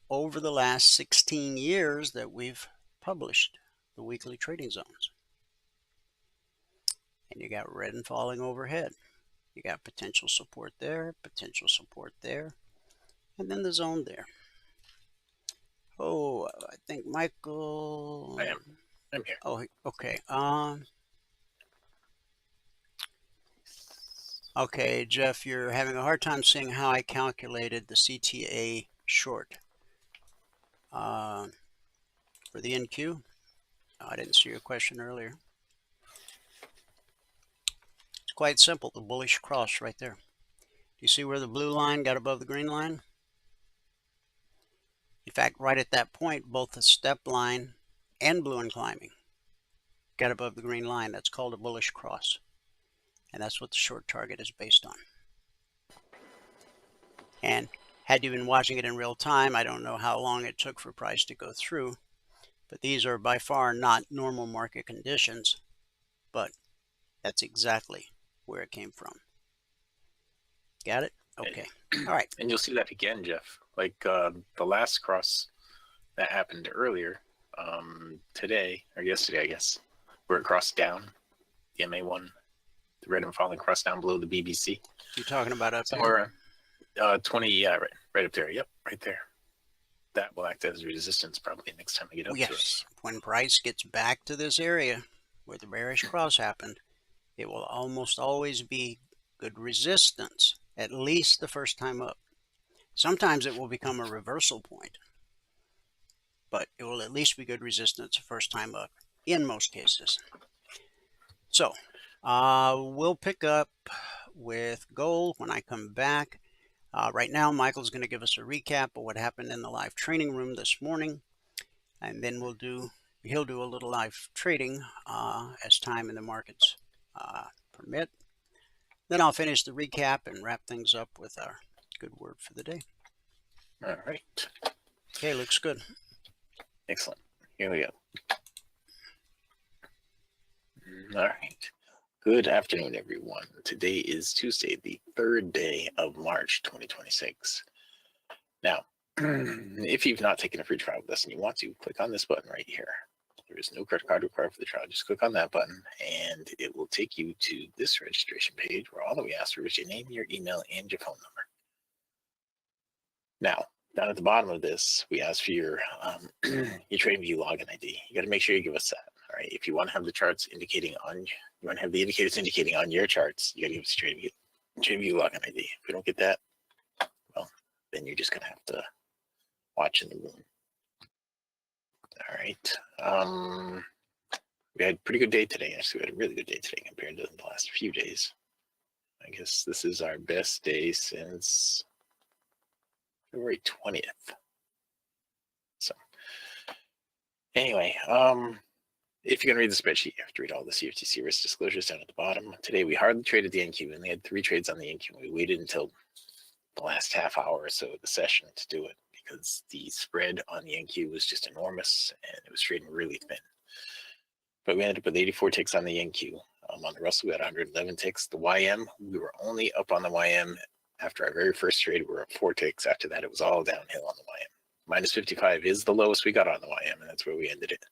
over the last 16 years that we've published the weekly trading zones. And you got red and falling overhead. You got potential support there, and then the zone there. Oh, I think Michael... I'm here. Oh, okay. Okay, Jeff, you're having a hard time seeing how I calculated the CTA short for the NQ. Oh, I didn't see your question earlier. It's quite simple, the bullish cross right there. Do you see where the blue line got above the green line? fact, right at that point, both the step line and blue and climbing got above the green line. That's called a bullish cross. And that's what the short target is based on. And had you been watching it in real time, I don't know how long it took for price to go through, but these are by far not normal market conditions, but that's exactly where it came from. Got it? Okay. All right. And you'll see that again, Jeff. Like the last cross that happened earlier, today, or yesterday, I guess, where it crossed down, the MA1, the red and falling crossed down below the BBC. You're talking about up somewhere 20, yeah, right up there. Yep, right there. That will act as resistance probably next time I get up to it. Yes. When price gets back to this area where the bearish cross happened, it will almost always be good resistance, at least the first time up. Sometimes it will become a reversal point, but it will at least be good resistance the first time up in most cases. So we'll pick up with gold when I come back. Right now, Michael's going to give us a recap of what happened in the live training room this morning, and then he'll do a little live trading as time in the markets permit. Then I'll finish the recap and wrap things up with our good word for the day. All right. Okay, looks good. Excellent. Here we go. All right. Good afternoon, everyone. Today is Tuesday, the 3rd day of March, 2026. Now, if you've not taken a free trial with us and you want to, click on this button right here. There is no credit card required for the trial. Just click on that button and it will take you to this registration page where all that we ask for is your name, your email, and your phone number. Now, down at the bottom of this, we ask for your TradingView login ID. You got to make sure you give us that. All right. If you want to have the charts indicating on, you want to have the indicators indicating on your charts, you got to give us TradingView login ID. If you don't get that, well, then you're just going to have to watch in the room. All right. We had a pretty good day today. Actually, we had a really good day today compared to the last few days. I guess this is our best day since February 20th. So anyway, if you're going to read the spreadsheet, you have to read all the CFTC risk disclosures down at the bottom. Today, we hardly traded the NQ, and they had 3 trades on the NQ. We waited until the last half hour or so of the session to do it because the spread on the NQ was just enormous, and it was trading really thin. But we ended up with 84 ticks on the NQ. On the Russell, we had 111 ticks. The YM, we were only up on the YM after our very first trade. We were up 4 ticks. After that, it was all downhill on the YM. Minus 55 is the lowest we got on the YM, and that's where we ended it.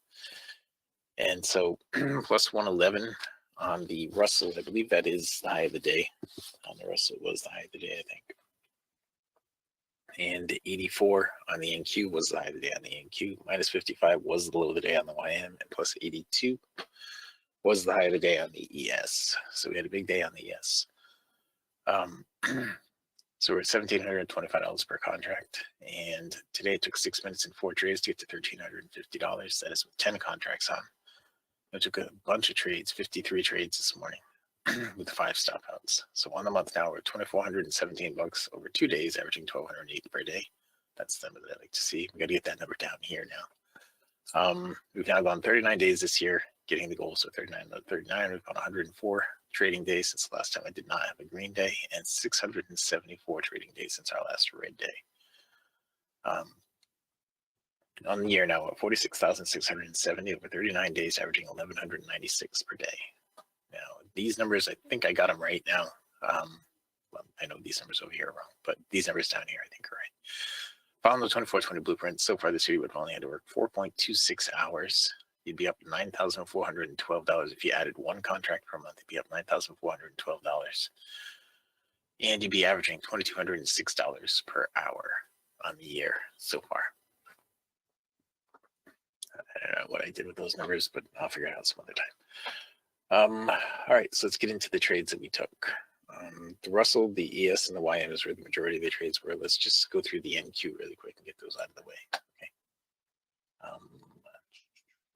And so plus 111 on the Russell, I believe that is the high of the day. On the Russell was the high of the day, I think. And 84 on the NQ was the high of the day on the NQ. Minus 55 was the low of the day on the YM, and plus 82 was the high of the day on the ES. So we had a big day on the ES. So we're at $1,725 per contract. And today it took 6 minutes and 4 trades to get to $1,350. That is with 10 contracts on. It took a bunch of trades, 53 trades this morning with 5 stop outs. So on the month now, we're at $2,417 over 2 days, averaging $1,208 per day. That's the number that I like to see. We got to get that number down here now. We've now gone 39 days this year, getting the goal. So 39 out of 39. We've gone 104 trading days since the last time I did not have a green day, and 674 trading days since our last red day. On the year now, at 46,670 over 39 days, averaging 1,196 per day. Now, these numbers, I think I got them right now. Well, I know these numbers over here are wrong, but these numbers down here, I think are right. Following the 24/20 blueprint, so far this year, you would have only had to work 4.26 hours. You'd be up $9,412. If you added 1 contract per month, you'd be up $9,412. And you'd be averaging $2,206 per hour on the year so far. I don't know what I did with those numbers, but I'll figure it out some other time. All right, so let's get into the trades that we took. The Russell, the ES, and the YM is where the majority of the trades were. Let's just go through the NQ really quick and get those out of the way. Okay.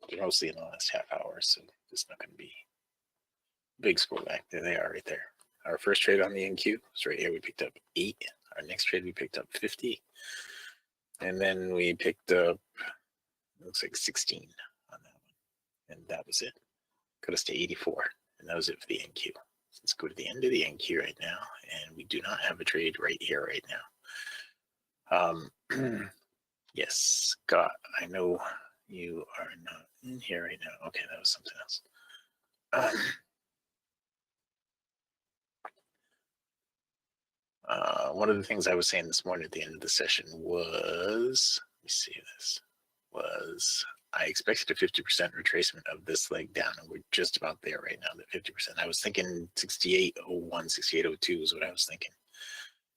They're mostly in the last half hour, so it's not going to be a big scroll back. There they are right there. Our first trade on the NQ was right here. We picked up 8. Our next trade, we picked up 50. And then we picked up, it looks like 16 on that one. And that was it. Got us to 84. And that was it for the NQ. Let's go to the end of the NQ right now. And we do not have a trade right here right now. Yes, Scott, I know you are not in here right now. Okay, that was something else. One of the things I was saying this morning at the end of the session was, let me see this, was I expected a 50% retracement of this leg down, and we're just about there right now, the 50%. I was thinking 68.01, 68.02 is what I was thinking.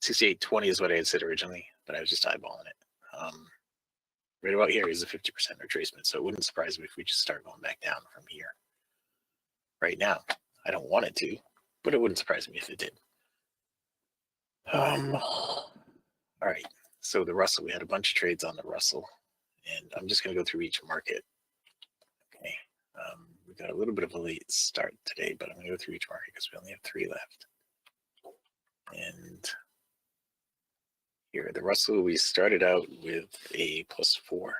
68.20 is what I had said originally, but I was just eyeballing it. Right about here is a 50% retracement, so it wouldn't surprise me if we just start going back down from here. Right now, I don't want it to, but it wouldn't surprise me if it did. All right, so the Russell, we had a bunch of trades on the Russell, and I'm just going to go through each market. Okay, we got a little bit of a late start today, but I'm going to go through each market because we only have 3 left. And here, the Russell, we started out with a +4.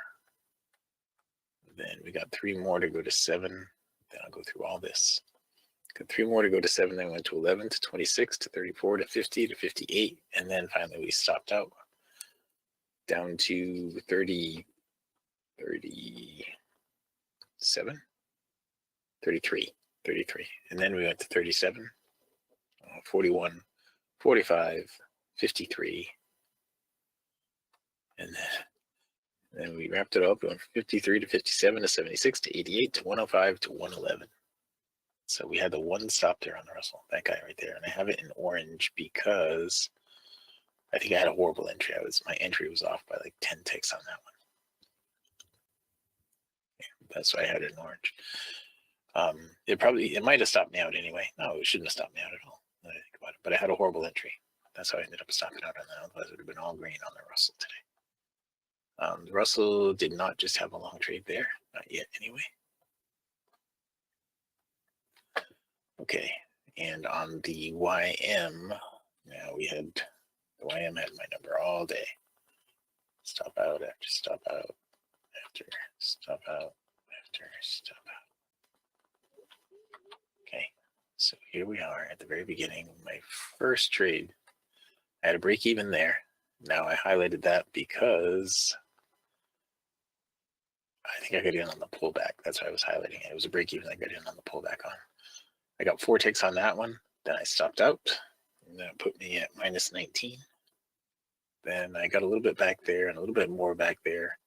Then we got 3 more to go to 7. Then I'll go through all this. Got 3 more to go to 7, then went to 11, to 26, to 34, to 50, to 58, and then finally we stopped out down to 30, 37, 33, and then we went to 37, 41, 45, 53, and then we wrapped it up. We went from 53 to 57 to 76 to 88 to 105 to 111. So we had the one stop there on the Russell, that guy right there. And I have it in orange because I think I had a horrible entry. My entry was off by like 10 ticks on that one. Yeah, that's why I had it in orange. It might have stopped me out anyway. No, it shouldn't have stopped me out at all. When I think about it. But I had a horrible entry. That's how I ended up stopping out on that. Otherwise, it would have been all green on the Russell today. The Russell did not just have a long trade there, not yet anyway. Okay, and on the YM, now we had, the YM had my number all day. Stop out after stop out, after stop out, after stop out. Okay, so here we are at the very beginning, my first trade. I had a break even there. Now I highlighted that because I think I got in on the pullback. That's why I was highlighting it. It was a break even I got in on the pullback on. I got 4 ticks on that one. Then I stopped out. And that put me at -19. Then I got a little bit back there and a little bit more back there.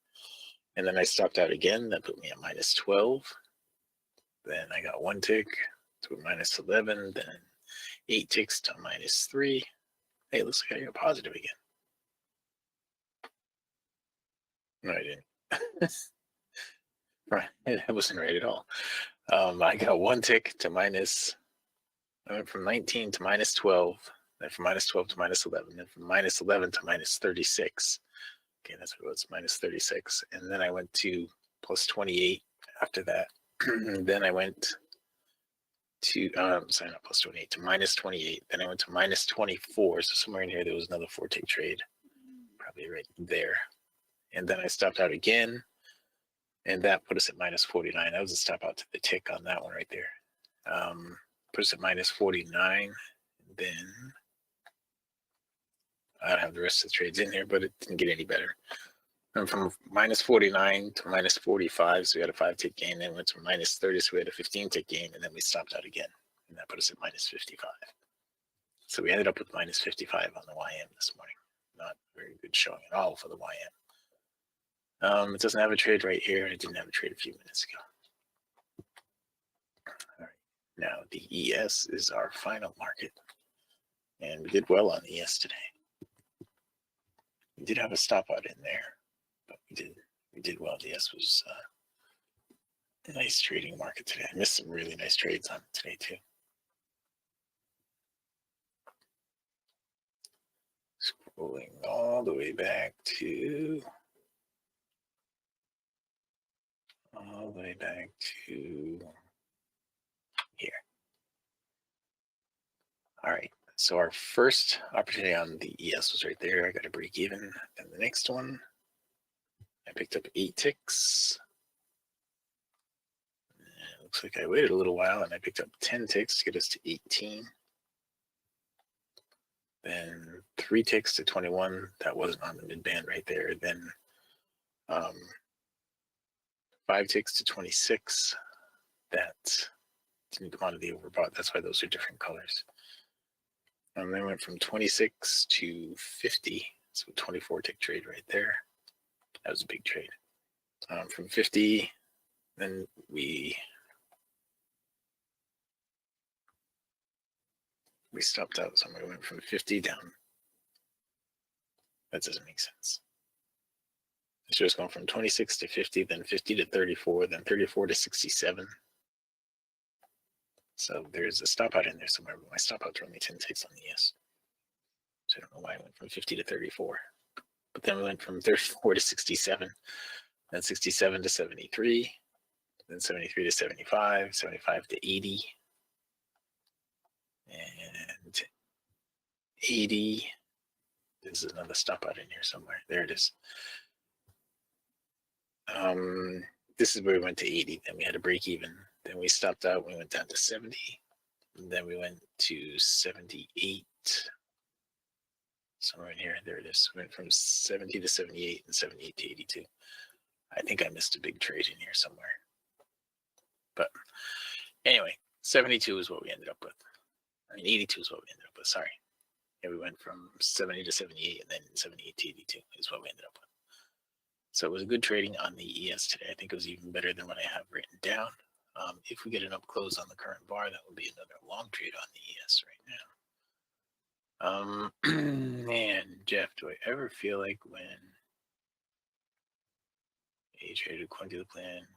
And then I stopped out again. That put me at -12. Then I got 1 tick to -11. Then 8 ticks to -3. Hey, it looks like I got positive again. No, I didn't. Right, it wasn't right at all. I got 1 tick to I went from 19 to -12, then from -12 to -11, then from -11 to -36. Okay, that's what it was, -36. And then I went to +28 after that. Then I went to, sorry, not +28, to -28. Then I went to -24. So somewhere in here, there was another 4 tick trade, probably right there. And then I stopped out again. And that put us at -49. That was a stop out to the tick on that one right there. Put us at -49. Then I don't have the rest of the trades in here, but it didn't get any better. And from -49 to -45, so we had a 5 tick gain. Then went to -30, so we had a 15 tick gain, and then we stopped out again, and that put us at -55. So we ended up with -55 on the YM this morning. Not very good showing at all for the YM. It doesn't have a trade right here. It didn't have a trade a few minutes ago. All right. Now the ES is our final market, and we did well on ES today. We did have a stop out in there, but we did well. The ES was a nice trading market today. I missed some really nice trades on it today too. Scrolling all the way back to here. All right, so our first opportunity on the ES was right there. I got a break even. And the next one I picked up 8 ticks. It looks like I waited a little while and I picked up 10 ticks to get us to 18. Then 3 ticks to 21. That wasn't on the mid band right there. Then 5 ticks to 26. That didn't come out of the overbought. That's why those are different colors. And then went from 26 to 50. So 24 tick trade right there. That was a big trade. From 50, then we stopped out. So we went from 50 down. That doesn't make sense. It's just going from 26 to 50, then 50 to 34, then 34 to 67. So there's a stop out in there somewhere, but my stop out's only 10 ticks on the ES. So I don't know why I went from 50 to 34. But then we went from 34 to 67, then 67 to 73, then 73 to 75, 75 to 80, and 80. There's another stop out in here somewhere. There it is. This is where we went to 80. Then we had a break even. Then we stopped out. We went down to 70. And then we went to 78. Somewhere in here. There it is. We went from 70 to 78 and 78 to 82. I think I missed a big trade in here somewhere. But anyway, 72 is what we ended up with. I mean, 82 is what we ended up with. Sorry. Yeah, we went from 70 to 78 and then 78 to 82 is what we ended up with. So it was a good trading on the ES today. I think it was even better than what I have written down. If we get an up close on the current bar, that will be another long trade on the ES right now. Man, Jeff, do I ever feel like when a trade according to the plan?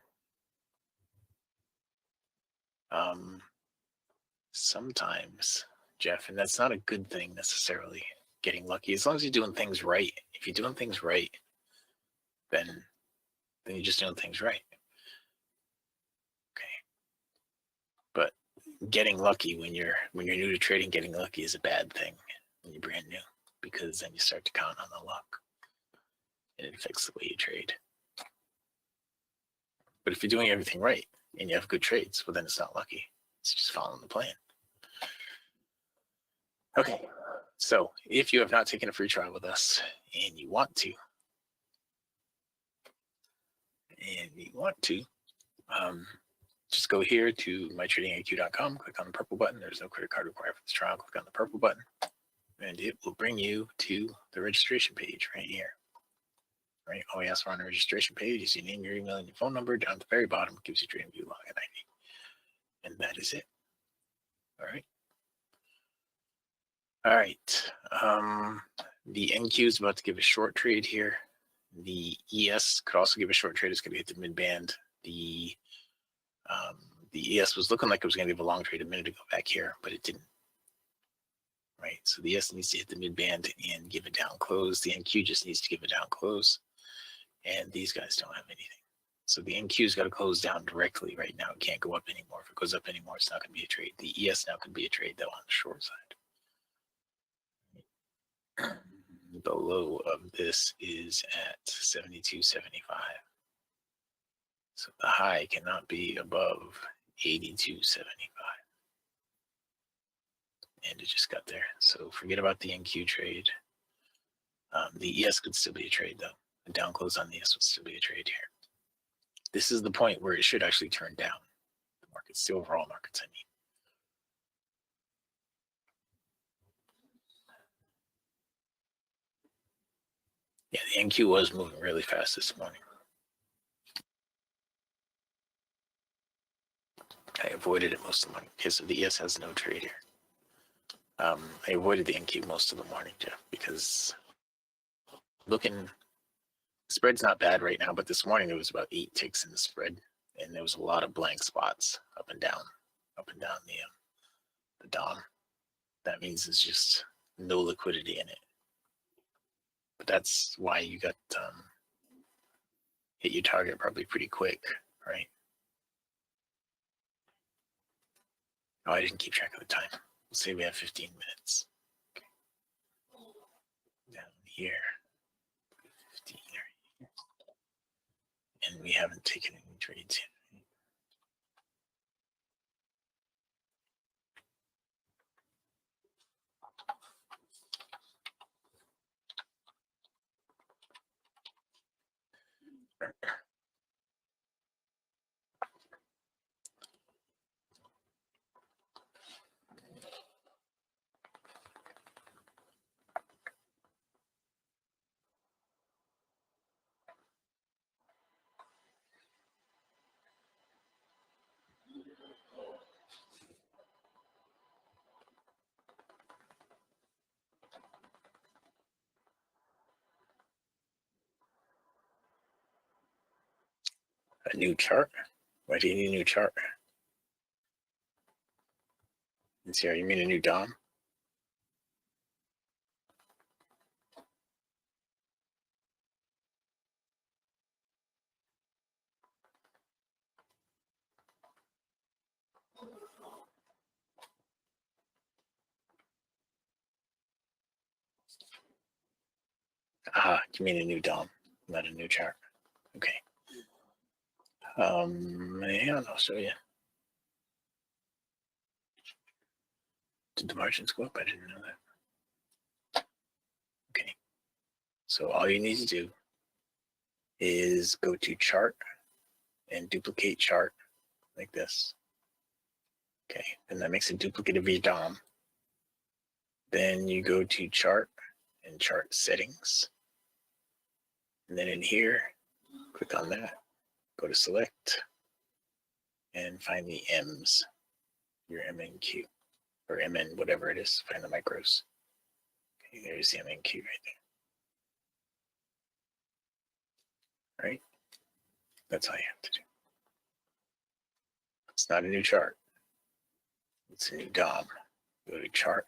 Sometimes, Jeff, and that's not a good thing necessarily, getting lucky. As long as you're doing things right. If you're doing things right, then you're just doing things right. Okay. But getting lucky when you're new to trading, getting lucky is a bad thing when you're brand new, because then you start to count on the luck and it affects the way you trade. But if you're doing everything right and you have good trades, well, then it's not lucky. It's just following the plan. Okay, so if you have not taken a free trial with us and you want to, just go here to mytradingiq.com, click on the purple button. There's no credit card required for this trial. Click on the purple button, and it will bring you to the registration page right here. Right, all we ask for on the registration page is your name, your email, and your phone number. Down at the very bottom, it gives you TradingView login ID, and that is it. All right. All right. The NQ is about to give a short trade here. The ES could also give a short trade. It's going to hit the mid band. The ES was looking like it was going to give a long trade a minute ago back here, but it didn't. Right. So the ES needs to hit the mid band and give a down close. The NQ just needs to give a down close, and these guys don't have anything. So the NQ's got to close down directly right now. It can't go up anymore. If it goes up anymore, it's not going to be a trade. The ES now can be a trade though on the short side. The low of this is at 72.75. So the high cannot be above 82.75. And it just got there. So forget about the NQ trade. The ES could still be a trade though. The down close on the ES would still be a trade here. This is the point where it should actually turn down. The markets, the overall markets, I mean. Yeah, the NQ was moving really fast this morning. I avoided it most of the morning because the ES has no trade here. I avoided the NQ most of the morning, Jeff, because looking, spread's not bad right now, but this morning there was about 8 ticks in the spread, and there was a lot of blank spots up and down the DOM. That means there's just no liquidity in it. But that's why you got hit your target probably pretty quick, right? Oh, I didn't keep track of the time. We'll say we have 15 minutes. Okay. Down here. 15 here. we haven't taken any trades yet. A new chart? Why do you need a new chart? Let's see, you mean a new DOM? You mean a new DOM, not a new chart. Okay. Yeah, I'll show you. Did the margins go up? I didn't know that. Okay. So all you need to do is go to chart and duplicate chart like this. Okay, and that makes a duplicate of your DOM. Then you go to chart and chart settings. And then in here, click on that, go to select, and find the M's, your MNQ, or MN, whatever it is, find the micros. Okay, there's the MNQ right there. Right? That's all you have to do. It's not a new chart. It's a new DOM. Go to chart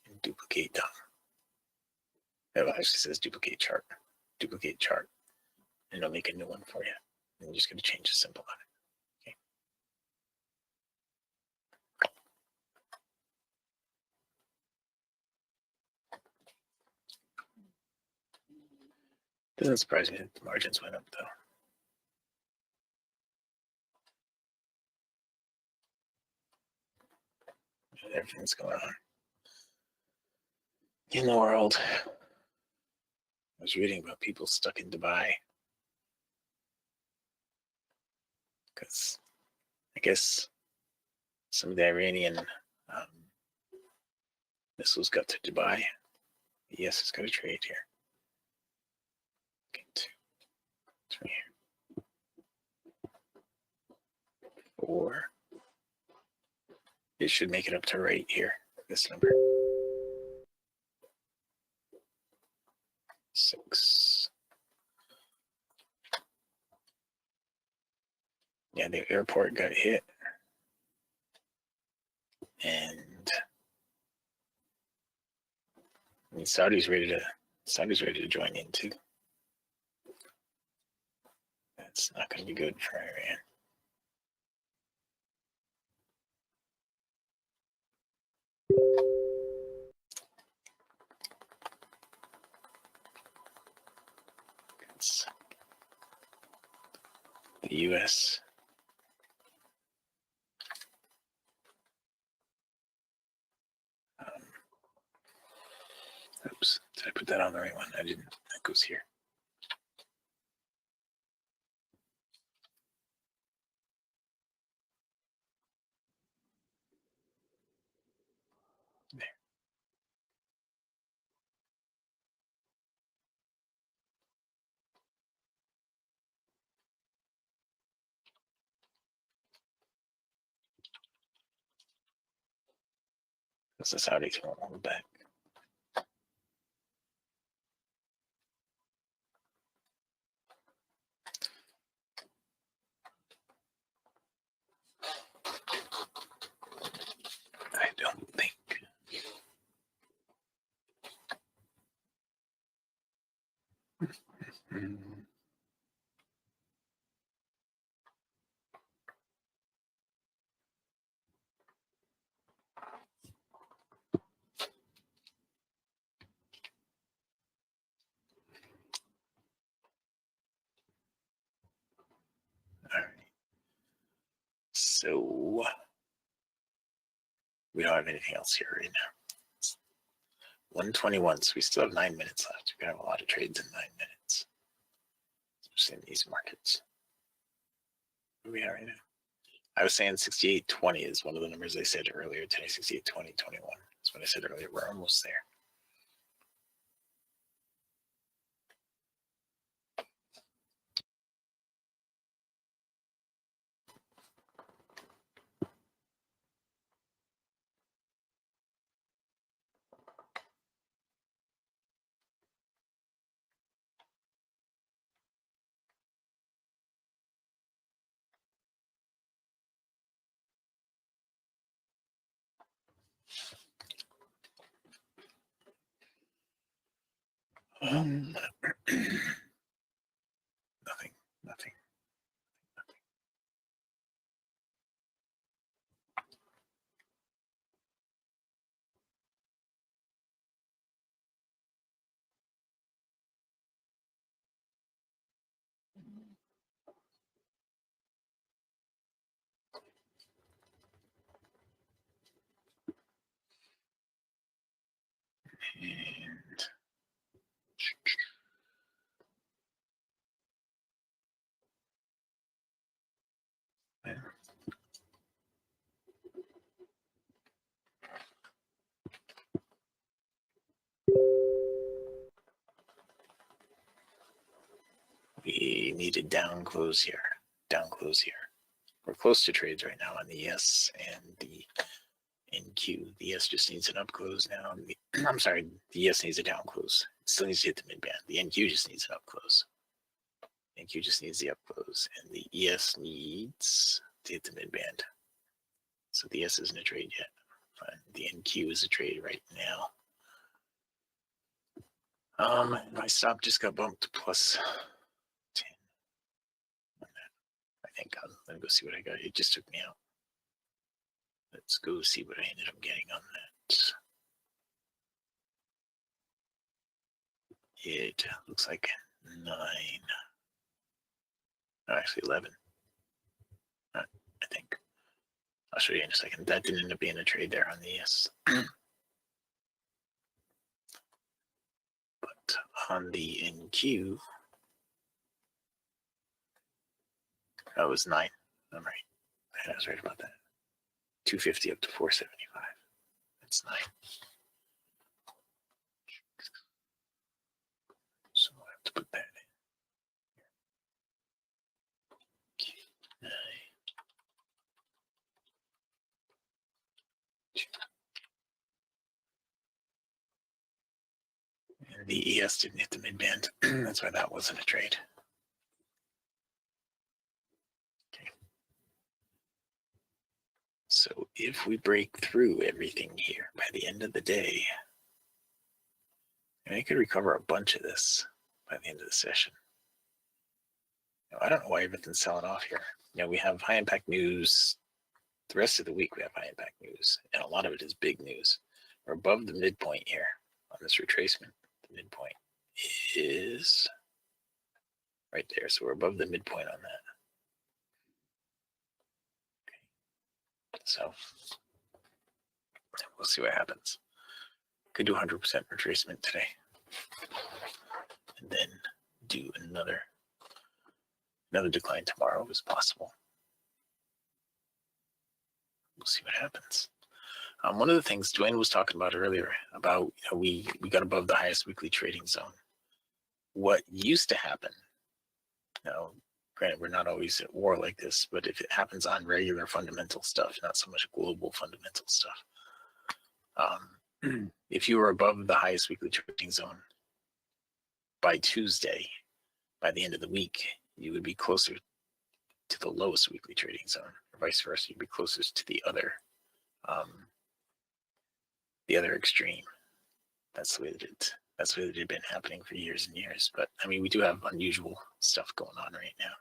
and duplicate DOM. It actually says duplicate chart. Duplicate chart. And it'll make a new one for you. And you're just going to change the symbol on it. Okay. Doesn't surprise me that the margins went up though. Everything's going on in the world. I was reading about people stuck in Dubai because I guess some of the Iranian missiles got to Dubai. Yes, it's got a trade here. Okay, 2, 3, 4. It should make it up to right here. This number. 6. Yeah, the airport got hit. And I mean, Saudi's ready to join in too. That's not going to be good for Iran. It's the U.S. Oops, did I put that on the right one? I didn't. That goes here. There. That's the Saudis won't hold back. I don't think. right. So we don't have anything else here right now. It's 1:21, so we still have 9 minutes left. We have a lot of trades in 9 minutes, especially in these markets. Where we are right now. I was saying 68.20 is one of the numbers I said earlier today. 68.20, 21. That's what I said earlier. We're almost there. Nothing. Nothing. And we need a down close here. Down close here. We're close to trades right now on the ES and the NQ. The ES just needs an up close now. I'm sorry, the ES needs a down close. It still needs to hit the mid band. The NQ just needs an up close. NQ just needs the up close, and the ES needs to hit the mid band. So the ES isn't a trade yet. The NQ is a trade right now. My stop just got bumped to plus 10 on that. I think let me go see what I got. It just took me out. Let's go see what I ended up getting on that. It looks like 9. Oh, actually 11. I think. I'll show you in a second. That didn't end up being a trade there on the ES. But on the NQ, that was 9. I'm right. I was right about that. 250 up to 475. That's 9. So I'll have to put that in. 9. And the ES didn't hit the mid band. That's why that wasn't a trade. Okay. So if we break through everything here by the end of the day, and I could recover a bunch of this by the end of the session. Now, I don't know why everything's selling off here. We have high impact news. The rest of the week we have high impact news, and a lot of it is big news. We're above the midpoint here on this retracement. The midpoint is right there, so we're above the midpoint on that. Okay. So we'll see what happens. Could do 100% retracement today, and then do another decline tomorrow is possible. We'll see what happens. One of the things Dwayne was talking about earlier about we got above the highest weekly trading zone. What used to happen, granted we're not always at war like this, but if it happens on regular fundamental stuff, not so much global fundamental stuff, if you were above the highest weekly trading zone by Tuesday, by the end of the week, you would be closer to the lowest weekly trading zone, or vice versa. You'd be closest to the other extreme. That's the way that it had been happening for years and years. But I mean, we do have unusual stuff going on right now.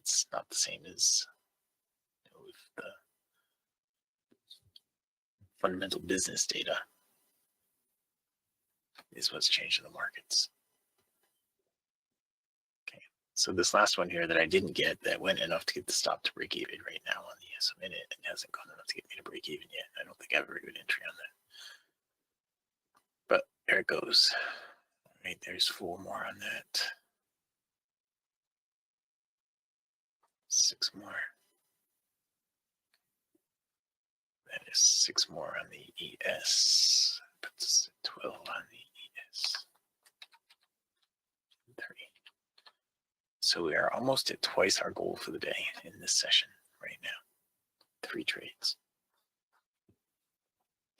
It's not the same as with the fundamental business data is what's changed in the markets. Okay, So this last one here that I didn't get, that went enough to get the stop to break even right now on the ES minute, and hasn't gone enough to get me to break even yet. I don't think I have a very good entry on that. But there it goes. All right, there's 4 more on that. 6 more. That is 6 more on the ES. Puts us at 12 on the ES. 30. So we are almost at twice our goal for the day in this session right now. 3 trades.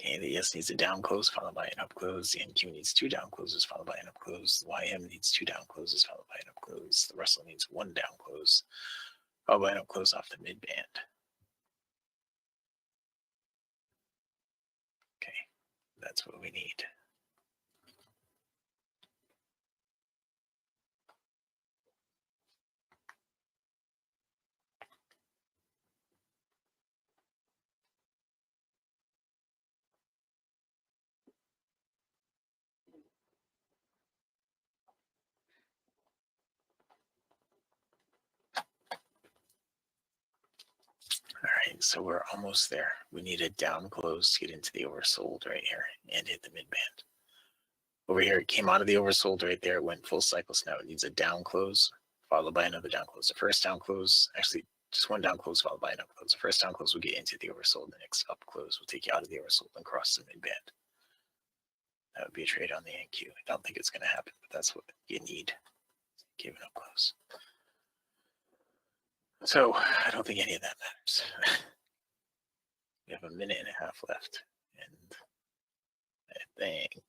Okay, the ES needs a down close followed by an up close. The NQ needs 2 down closes followed by an up close. The YM needs 2 down closes followed by an up close. The Russell needs 1 down close followed by an up close off the mid band. Okay, that's what we need. All right, so we're almost there. We need a down close to get into the oversold right here and hit the mid band. Over here, it came out of the oversold right there. It went full cycle. So now it needs a down close followed by another down close. The first down close, actually just 1 down close followed by an up close. The first down close will get into the oversold. The next up close will take you out of the oversold and cross the mid band. That would be a trade on the NQ. I don't think it's going to happen, but that's what you need. Give it up close. So I don't think any of that matters. We have 1.5 minutes left, and I think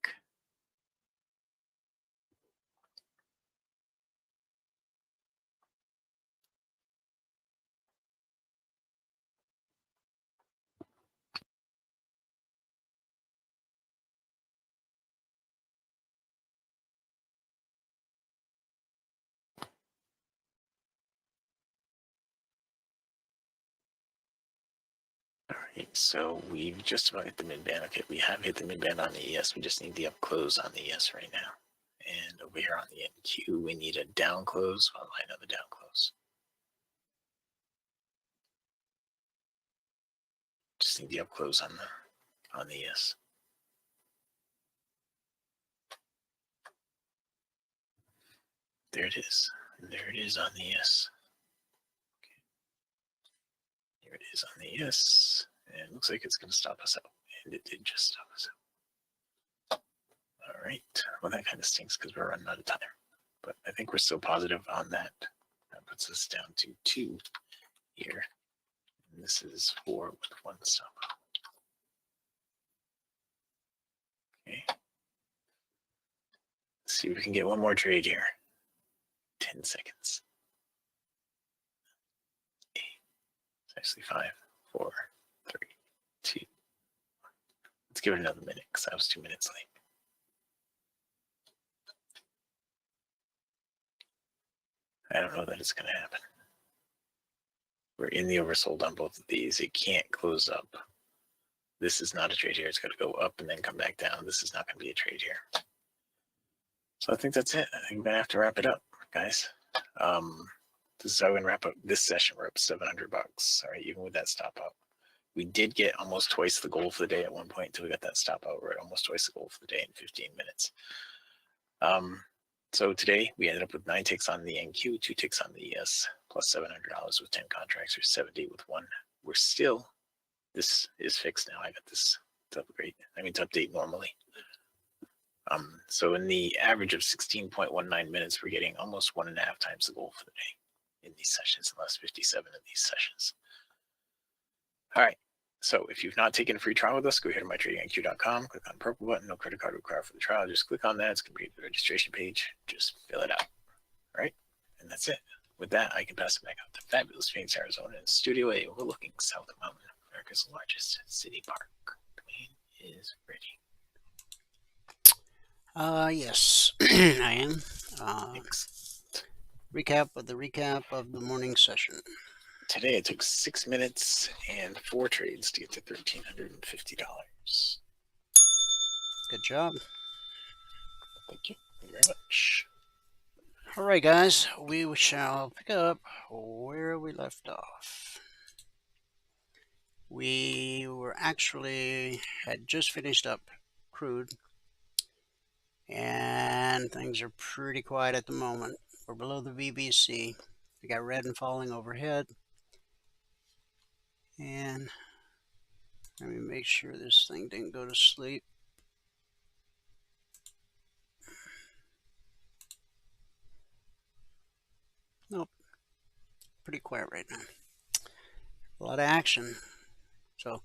all right, so we've just about hit the mid band. Okay, we have hit the mid band on the ES. We just need the up close on the ES right now. And over here on the NQ, we need a down close followed by another down close. Just need the up close on the ES. There it is. There it is on the ES. Okay. Here it is on the ES. And it looks like it's going to stop us out. And it did just stop us out. All right. Well, that kind of stinks because we're running out of time. But I think we're still positive on that. That puts us down to 2 here. And this is 4 with 1 stop. Okay. Let's see if we can get 1 more trade here. 10 seconds. 8. It's actually 5, 4, 3, 2. Let's give it another minute because I was 2 minutes late. I don't know that it's going to happen. We're in the oversold on both of these. It can't close up. This is not a trade here. It's got to go up and then come back down. This is not going to be a trade here. So I think that's it. I think we're going to have to wrap it up, guys. This is how we're going to wrap up this session. We're up $700. All right, even with that stop out. We did get almost twice the goal for the day at one point until we got that stop out. We're at almost twice the goal for the day in 15 minutes. So today we ended up with 9 ticks on the NQ, 2 ticks on the ES, plus $700 with 10 contracts, or 70 with 1. We're still, this is fixed now. I got this to upgrade. I mean, to update normally. So in the average of 16.19 minutes, we're getting almost 1.5 times the goal for the day in these sessions, in the last 57 of these sessions. All right. So if you've not taken a free trial with us, go ahead to mytradingiq.com, click on the purple button, no credit card required for the trial. Just click on that. It's going to be the registration page. Just fill it out. All right. And that's it. With that, I can pass it back out to fabulous Phoenix, Arizona, in Studio A, overlooking South Mountain, America's largest city park. Dwayne is ready. Yes, I am. Thanks. Recap of the morning session. Today it took 6 minutes and 4 trades to get to $1,350. Good job. Thank you. Thank you very much. All right, guys, we shall pick up where we left off. We had just finished up crude, and things are pretty quiet at the moment. We're below the BBC. We got red and falling overhead. And let me make sure this thing didn't go to sleep. Nope. Pretty quiet right now. A lot of action. So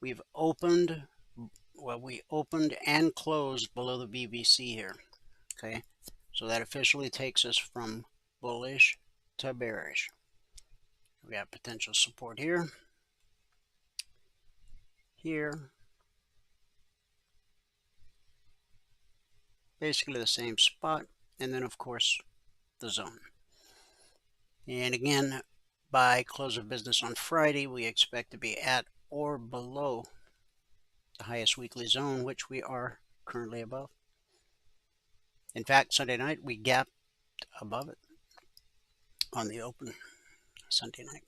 we opened and closed below the BBC here. Okay. So that officially takes us from bullish to bearish. We have potential support here, basically the same spot, and then of course the zone. And again, by close of business on Friday, we expect to be at or below the highest weekly zone, which we are currently above. In fact, Sunday night we gapped above it on the open Sunday night.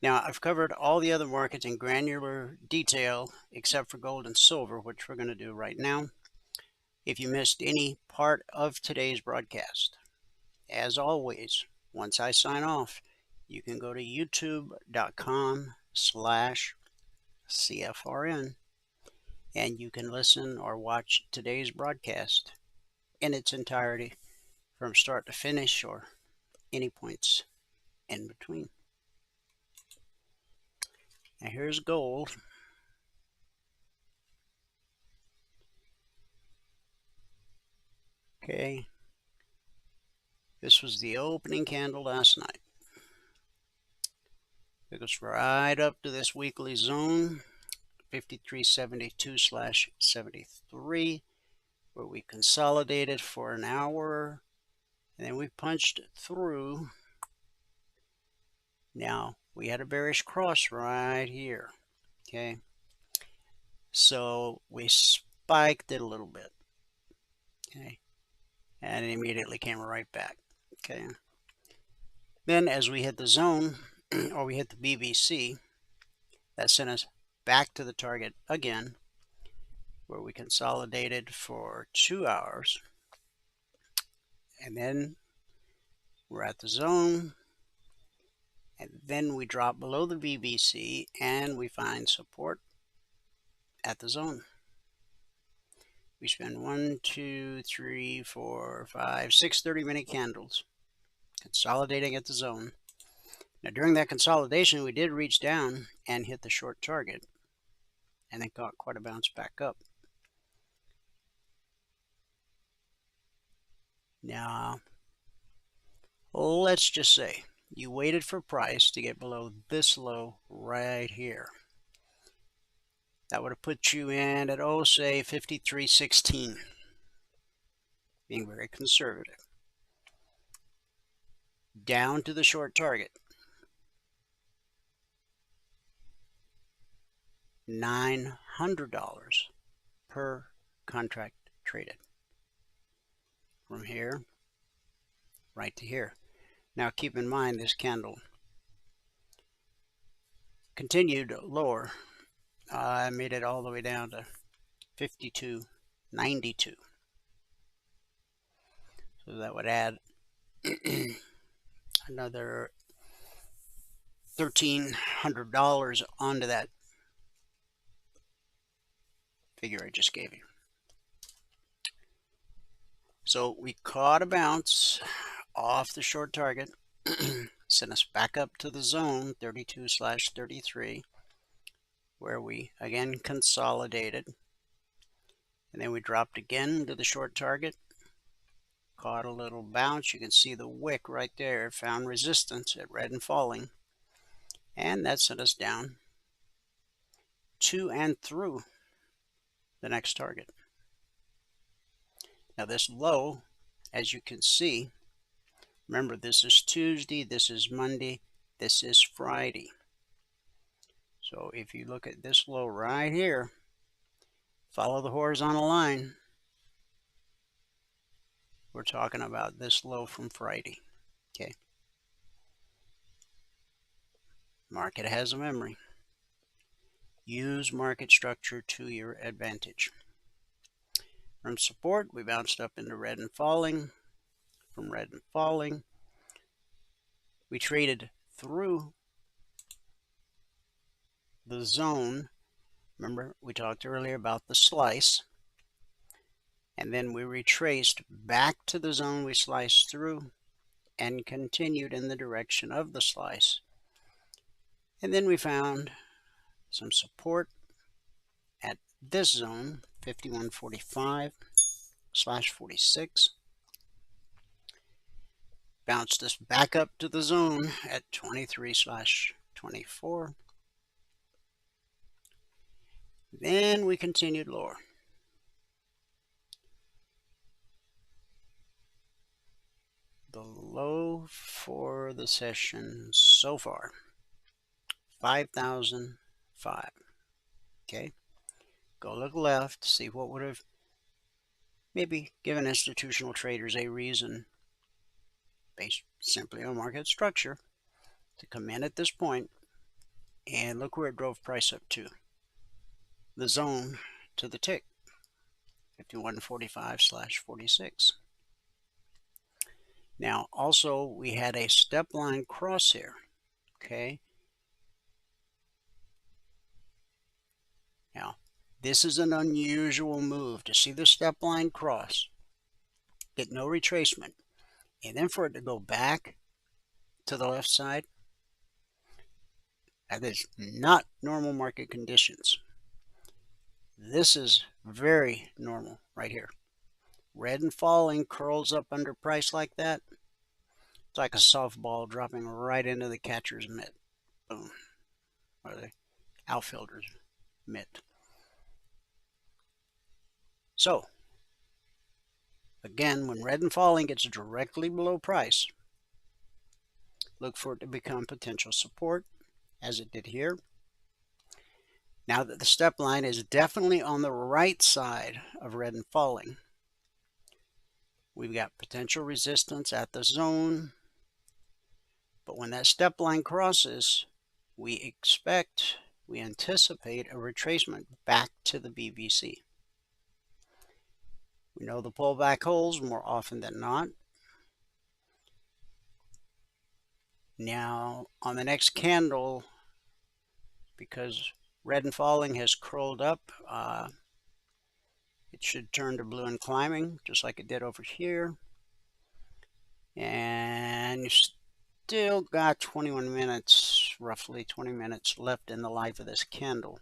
Now, I've covered all the other markets in granular detail except for gold and silver, which we're going to do right now. If you missed any part of today's broadcast, as always, once I sign off, you can go to youtube.com/CFRN and you can listen or watch today's broadcast in its entirety from start to finish or any points in between. Now here's gold. Okay. This was the opening candle last night. It goes right up to this weekly zone, 5372/73, where we consolidated for an hour, and then we punched through. Now, we had a bearish cross right here, okay? So we spiked it a little bit, okay? And it immediately came right back, okay? Then as we hit the zone, or we hit the BBC, that sent us back to the target again, where we consolidated for 2 hours. And then we're at the zone. And then we drop below the BBC and we find support at the zone. We spend 1, 2, 3, 4, 5, 6 30-minute candles consolidating at the zone. Now during that consolidation, we did reach down and hit the short target and then got quite a bounce back up. Now, let's just say you waited for price to get below this low right here. That would have put you in at, say 53.16, being very conservative. Down to the short target, $900 per contract traded. From here right to here. Now keep in mind this candle continued lower. I made it all the way down to 52.92. So that would add another $1,300 onto that figure I just gave you. So we caught a bounce off the short target, sent us back up to the zone 32/33, where we again consolidated, and then we dropped again to the short target, caught a little bounce. You can see the wick right there, found resistance at red and falling, and that sent us down to and through the next target. Now this low, as you can see, remember this is Tuesday, this is Monday, this is Friday. So if you look at this low right here, follow the horizontal line, We're talking about this low from Friday. Okay. Market has a memory. Use market structure to your advantage. From support, we bounced up into red and falling. From red and falling, we traded through the zone. Remember, we talked earlier about the slice. And then we retraced back to the zone we sliced through and continued in the direction of the slice. And then we found some support at this zone, 51.45/46. Bounced us back up to the zone at 23/24. Then we continued lower. The low for the session so far, 5,005. Okay, go look left, see what would have maybe given institutional traders a reason based simply on market structure to come in at this point, and look where it drove price up to. The zone to the tick, 51.45/46. Now, also, we had a step line cross here, okay? Now, this is an unusual move to see the step line cross, get no retracement, and then for it to go back to the left side. That is not normal market conditions. This is very normal right here. Red and falling curls up under price like that. It's like a softball dropping right into the catcher's mitt. Boom. Or the outfielder's mitt. So, again, when red and falling gets directly below price, look for it to become potential support, as it did here. Now that the step line is definitely on the right side of red and falling, we've got potential resistance at the zone. But when that step line crosses, we anticipate a retracement back to the BBC. We know the pullback holds more often than not. Now, on the next candle, because red and falling has curled up, it should turn to blue and climbing, just like it did over here. And you still got 21 minutes, roughly 20 minutes left in the life of this candle.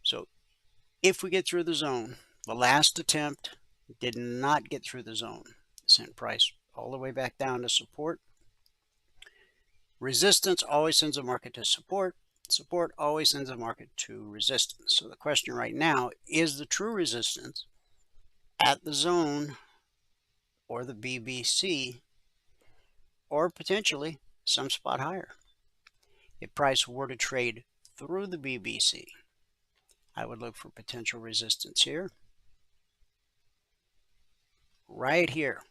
So if we get through the zone, the last attempt did not get through the zone. Sent price all the way back down to support. Resistance always sends a market to support. Support always sends a market to resistance. So the question right now is the true resistance at the zone or the BBC, or potentially some spot higher. If price were to trade through the BBC, I would look for potential resistance here. Right here,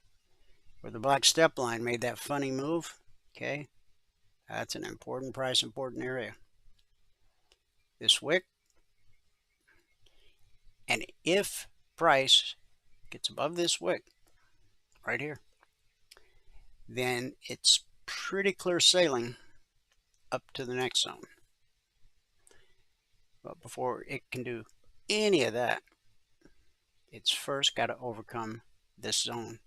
where the black step line made that funny move, okay? That's an important price, important area. This wick. And if price gets above this wick, right here, then it's pretty clear sailing up to the next zone. But before it can do any of that, it's first got to overcome this zone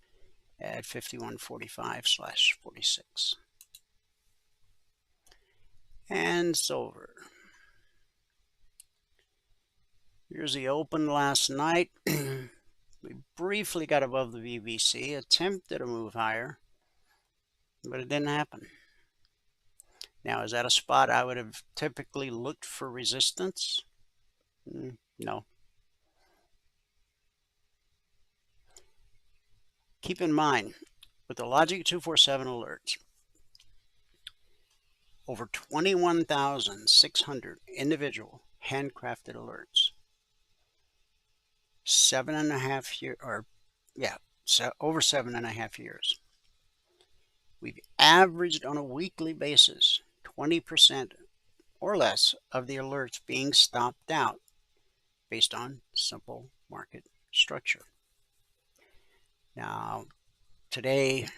at 51.45/46. And silver. Here's the open last night. We briefly got above the BBC, attempted a move higher, but it didn't happen. Now, is that a spot I would have typically looked for resistance? No. Keep in mind, with the Logic 247 alerts, over 21,600 individual handcrafted alerts. 7.5 years, over 7.5 years. We've averaged on a weekly basis 20% or less of the alerts being stopped out based on simple market structure. Now, today,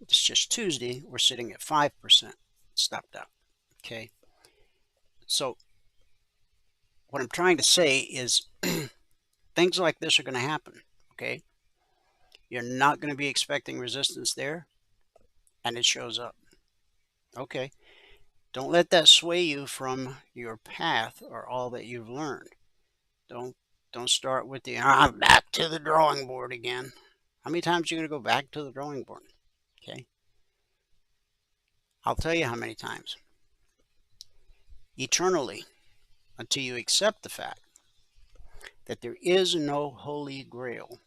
it's just Tuesday, we're sitting at 5% stopped out. Okay. So what I'm trying to say is things like this are going to happen. Okay. You're not going to be expecting resistance there, and it shows up. Okay. Don't let that sway you from your path or all that you've learned. Don't start with the back to the drawing board again. How many times are you going to go back to the drawing board? Okay. I'll tell you how many times. Eternally, until you accept the fact that there is no holy grail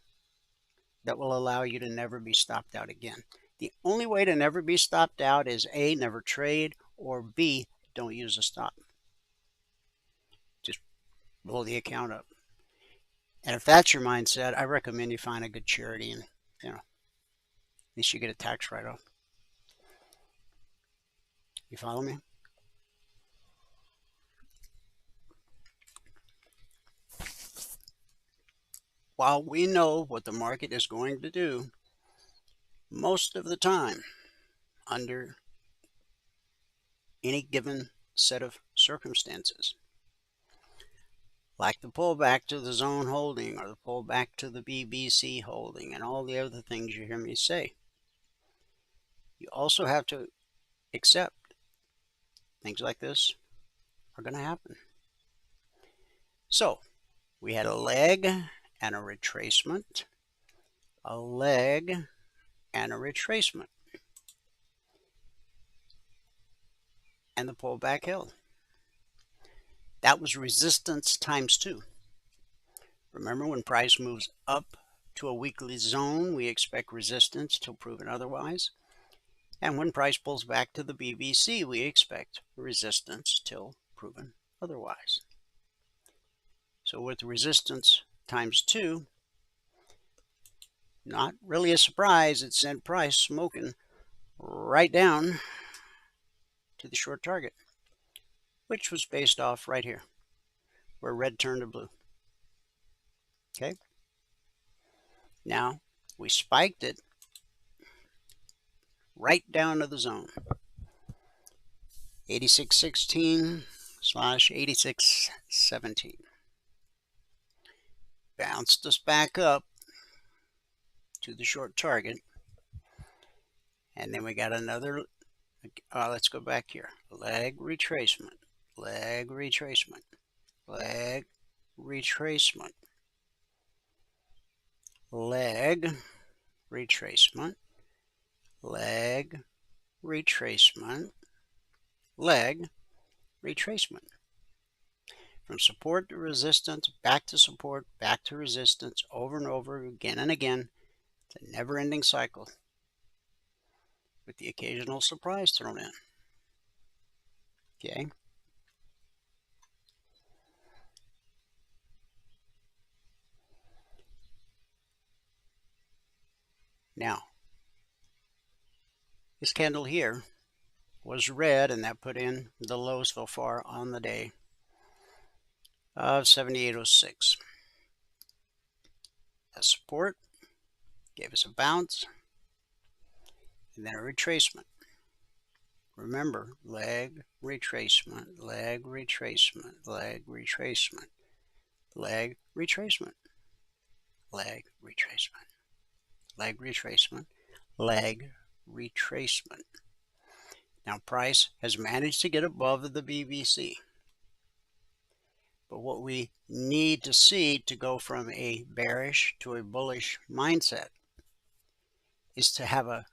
that will allow you to never be stopped out again. The only way to never be stopped out is A, never trade, or B, don't use a stop. Just blow the account up. And if that's your mindset, I recommend you find a good charity and, at least you get a tax write-off. You follow me? While we know what the market is going to do, most of the time, under any given set of circumstances, like the pullback to the zone holding or the pullback to the BBC holding and all the other things you hear me say, you also have to accept things like this are going to happen. So we had a leg and a retracement, a leg and a retracement, and the pullback held. That was resistance times 2. Remember, when price moves up to a weekly zone, we expect resistance till proven otherwise. And when price pulls back to the BBC, we expect resistance till proven otherwise. So with resistance times 2, not really a surprise, it sent price smoking right down to the short target, which was based off right here, where red turned to blue. Okay. Now, we spiked it right down to the zone. 8616/8617. Bounced us back up to the short target. And then we got another, let's go back here. Leg retracement, leg retracement, leg retracement, leg retracement, leg retracement, leg retracement. From support to resistance, back to support, back to resistance, over and over again and again. It's a never-ending cycle with the occasional surprise thrown in. Okay. Now, this candle here was red, and that put in the low so far on the day of 78.06. A support gave us a bounce and then a retracement. Remember, leg retracement, leg retracement, leg retracement, leg retracement, leg retracement, leg retracement, leg retracement. Now price has managed to get above the BBC. But what we need to see to go from a bearish to a bullish mindset is to have a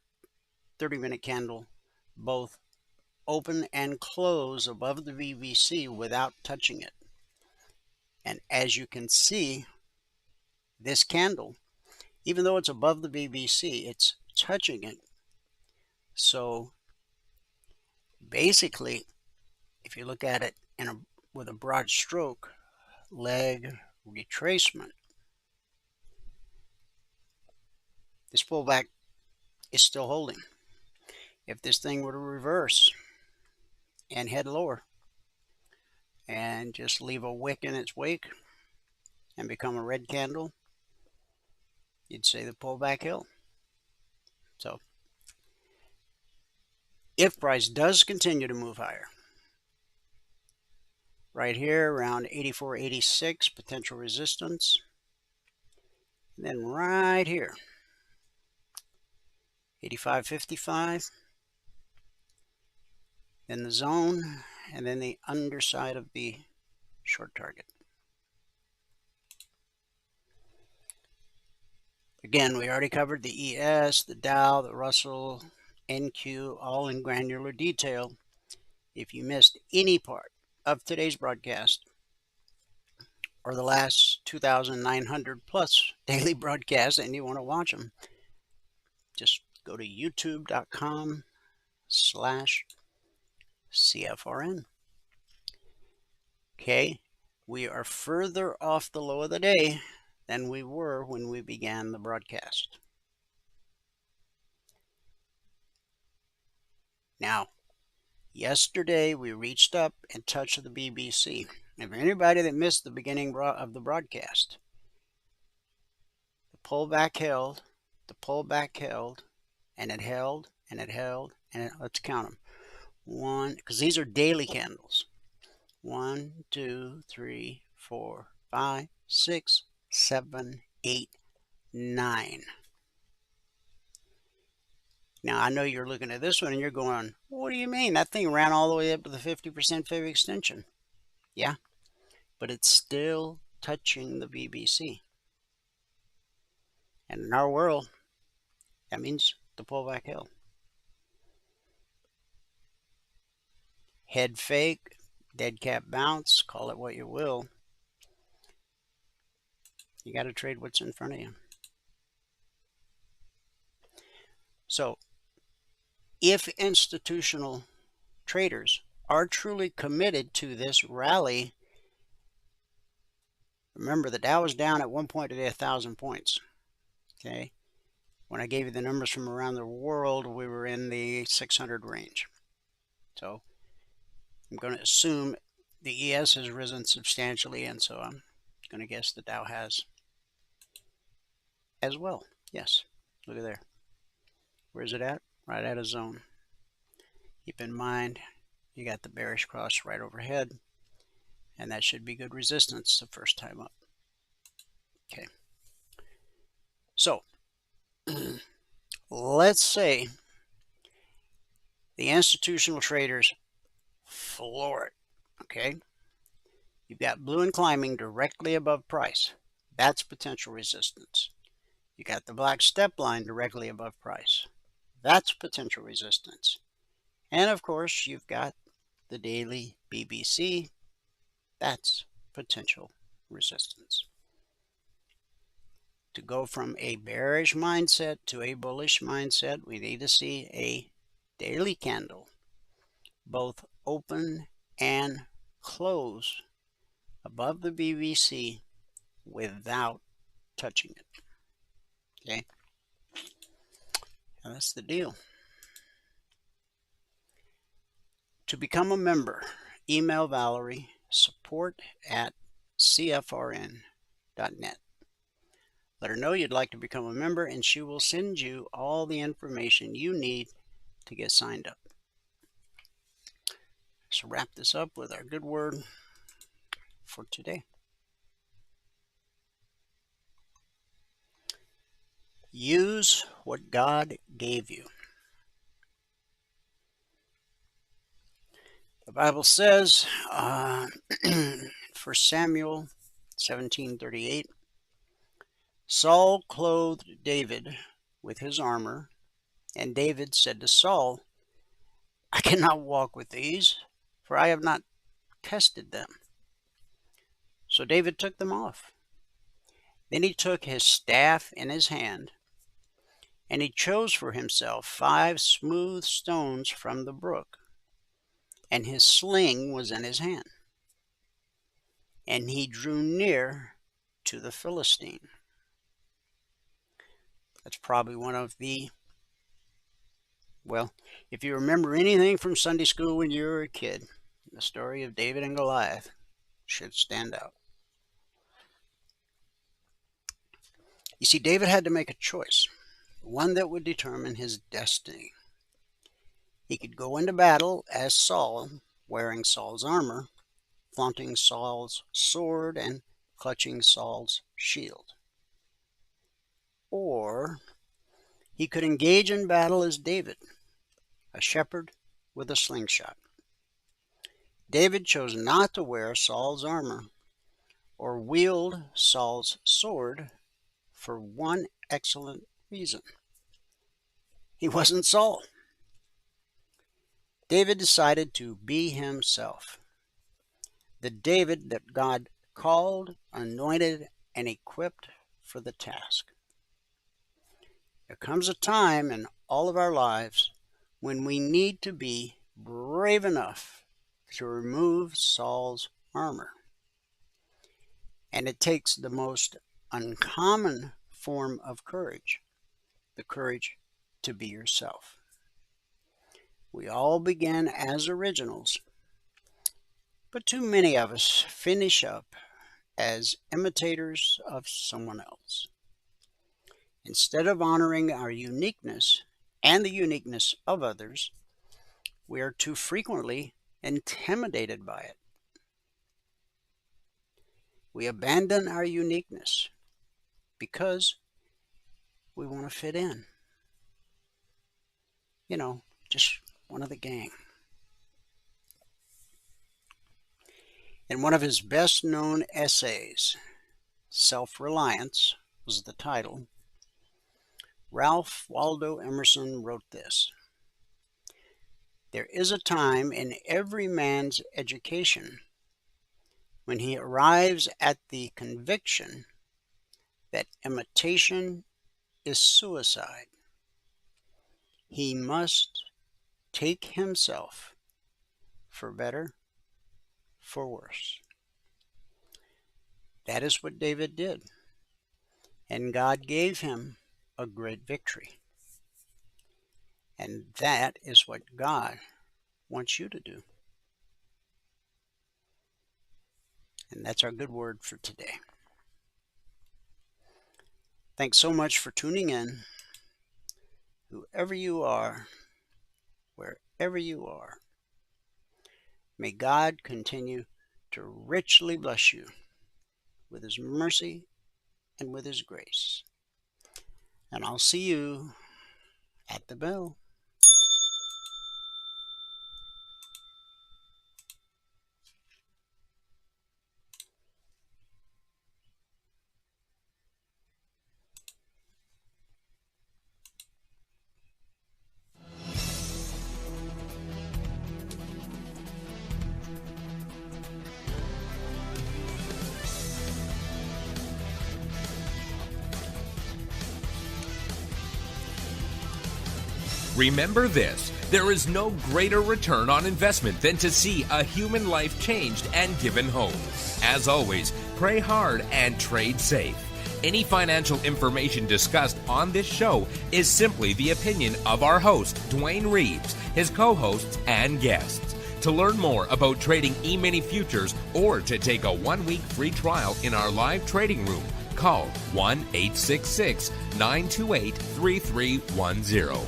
30-minute candle both open and close above the BBC without touching it. And as you can see, this candle, even though it's above the BBC, it's touching it. So basically, if you look at it with a broad stroke, leg retracement, This pullback is still holding. If this thing were to reverse and head lower and just leave a wick in its wake and become a red candle, you'd say the pullback held. So if price does continue to move higher, right here around 84.86 potential resistance, and then right here 85.55, then the zone, and then the underside of the short target. Again, we already covered the ES, the Dow, the Russell, NQ, all in granular detail. If you missed any part of today's broadcast or the last 2,900 plus daily broadcasts and you want to watch them, just go to youtube.com/CFRN. Okay, we are further off the low of the day than we were when we began the broadcast. Now, yesterday we reached up and touched the BBC. And for anybody that missed the beginning of the broadcast, the pullback held, and it held, and it held, and let's count them. One, because these are daily candles. 1, 2, 3, 4, 5, 6, 7, 8, 9. Now, I know you're looking at this one and you're going, what do you mean? That thing ran all the way up to the 50% fib extension. Yeah, but it's still touching the BBC. And in our world, that means the pullback held. Head fake, dead cat bounce, call it what you will. You got to trade what's in front of you. So, if institutional traders are truly committed to this rally, remember the Dow was down at one point today 1,000 points. Okay, when I gave you the numbers from around the world, we were in the 600 range. So I'm going to assume the ES has risen substantially, and so I'm going to guess the Dow has as well. Yes, look at there. Where is it at? Right at a zone. Keep in mind, you got the bearish cross right overhead, and that should be good resistance the first time up. Okay. So, let's say the institutional traders floor it, okay? You've got blue and climbing directly above price. That's potential resistance. You got the black step line directly above price. That's potential resistance. And of course, you've got the daily BBC. That's potential resistance. To go from a bearish mindset to a bullish mindset, we need to see a daily candle both open and close above the BBC without touching it. Okay, and that's the deal. To become a member, email Valerie, support@cfrn.net. Let her know you'd like to become a member, and she will send you all the information you need to get signed up. So wrap this up with our good word for today. Use what God gave you. The Bible says, 1 Samuel 17:38, Saul clothed David with his armor, and David said to Saul, I cannot walk with these, for I have not tested them. So David took them off. Then he took his staff in his hand, and he chose for himself 5 smooth stones from the brook, and his sling was in his hand. And he drew near to the Philistine. That's probably one of the, well, if you remember anything from Sunday school when you were a kid, the story of David and Goliath should stand out. You see, David had to make a choice, one that would determine his destiny. He could go into battle as Saul, wearing Saul's armor, flaunting Saul's sword, and clutching Saul's shield. Or he could engage in battle as David, a shepherd with a slingshot. David chose not to wear Saul's armor or wield Saul's sword for one excellent reason. He wasn't Saul. David decided to be himself, the David that God called, anointed, and equipped for the task. There comes a time in all of our lives when we need to be brave enough to remove Saul's armor. And it takes the most uncommon form of courage, the courage to be yourself. We all begin as originals, but too many of us finish up as imitators of someone else. Instead of honoring our uniqueness and the uniqueness of others, we are too frequently intimidated by it. We abandon our uniqueness because we want to fit in. You know, just one of the gang. In one of his best-known essays, Self-Reliance was the title, Ralph Waldo Emerson wrote this: "There is a time in every man's education when he arrives at the conviction that imitation is suicide. He must take himself, for better, for worse." That is what David did, and God gave him a great victory. And that is what God wants you to do. And that's our good word for today. Thanks so much for tuning in. Whoever you are, wherever you are, may God continue to richly bless you with His mercy and with His grace. And I'll see you at the bell. Remember this, there is no greater return on investment than to see a human life changed and given hope. As always, pray hard and trade safe. Any financial information discussed on this show is simply the opinion of our host, Dwayne Reeves, his co-hosts, and guests. To learn more about trading E-mini futures or to take a 1-week free trial in our live trading room, call 1-866-928-3310.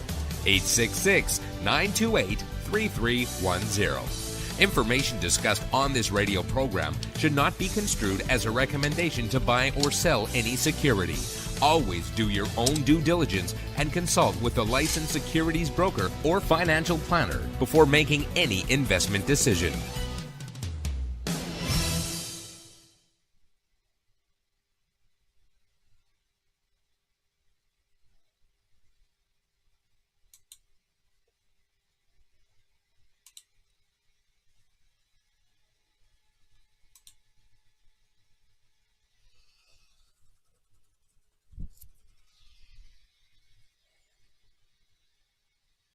866-928-3310. Information discussed on this radio program should not be construed as a recommendation to buy or sell any security. Always do your own due diligence and consult with a licensed securities broker or financial planner before making any investment decision.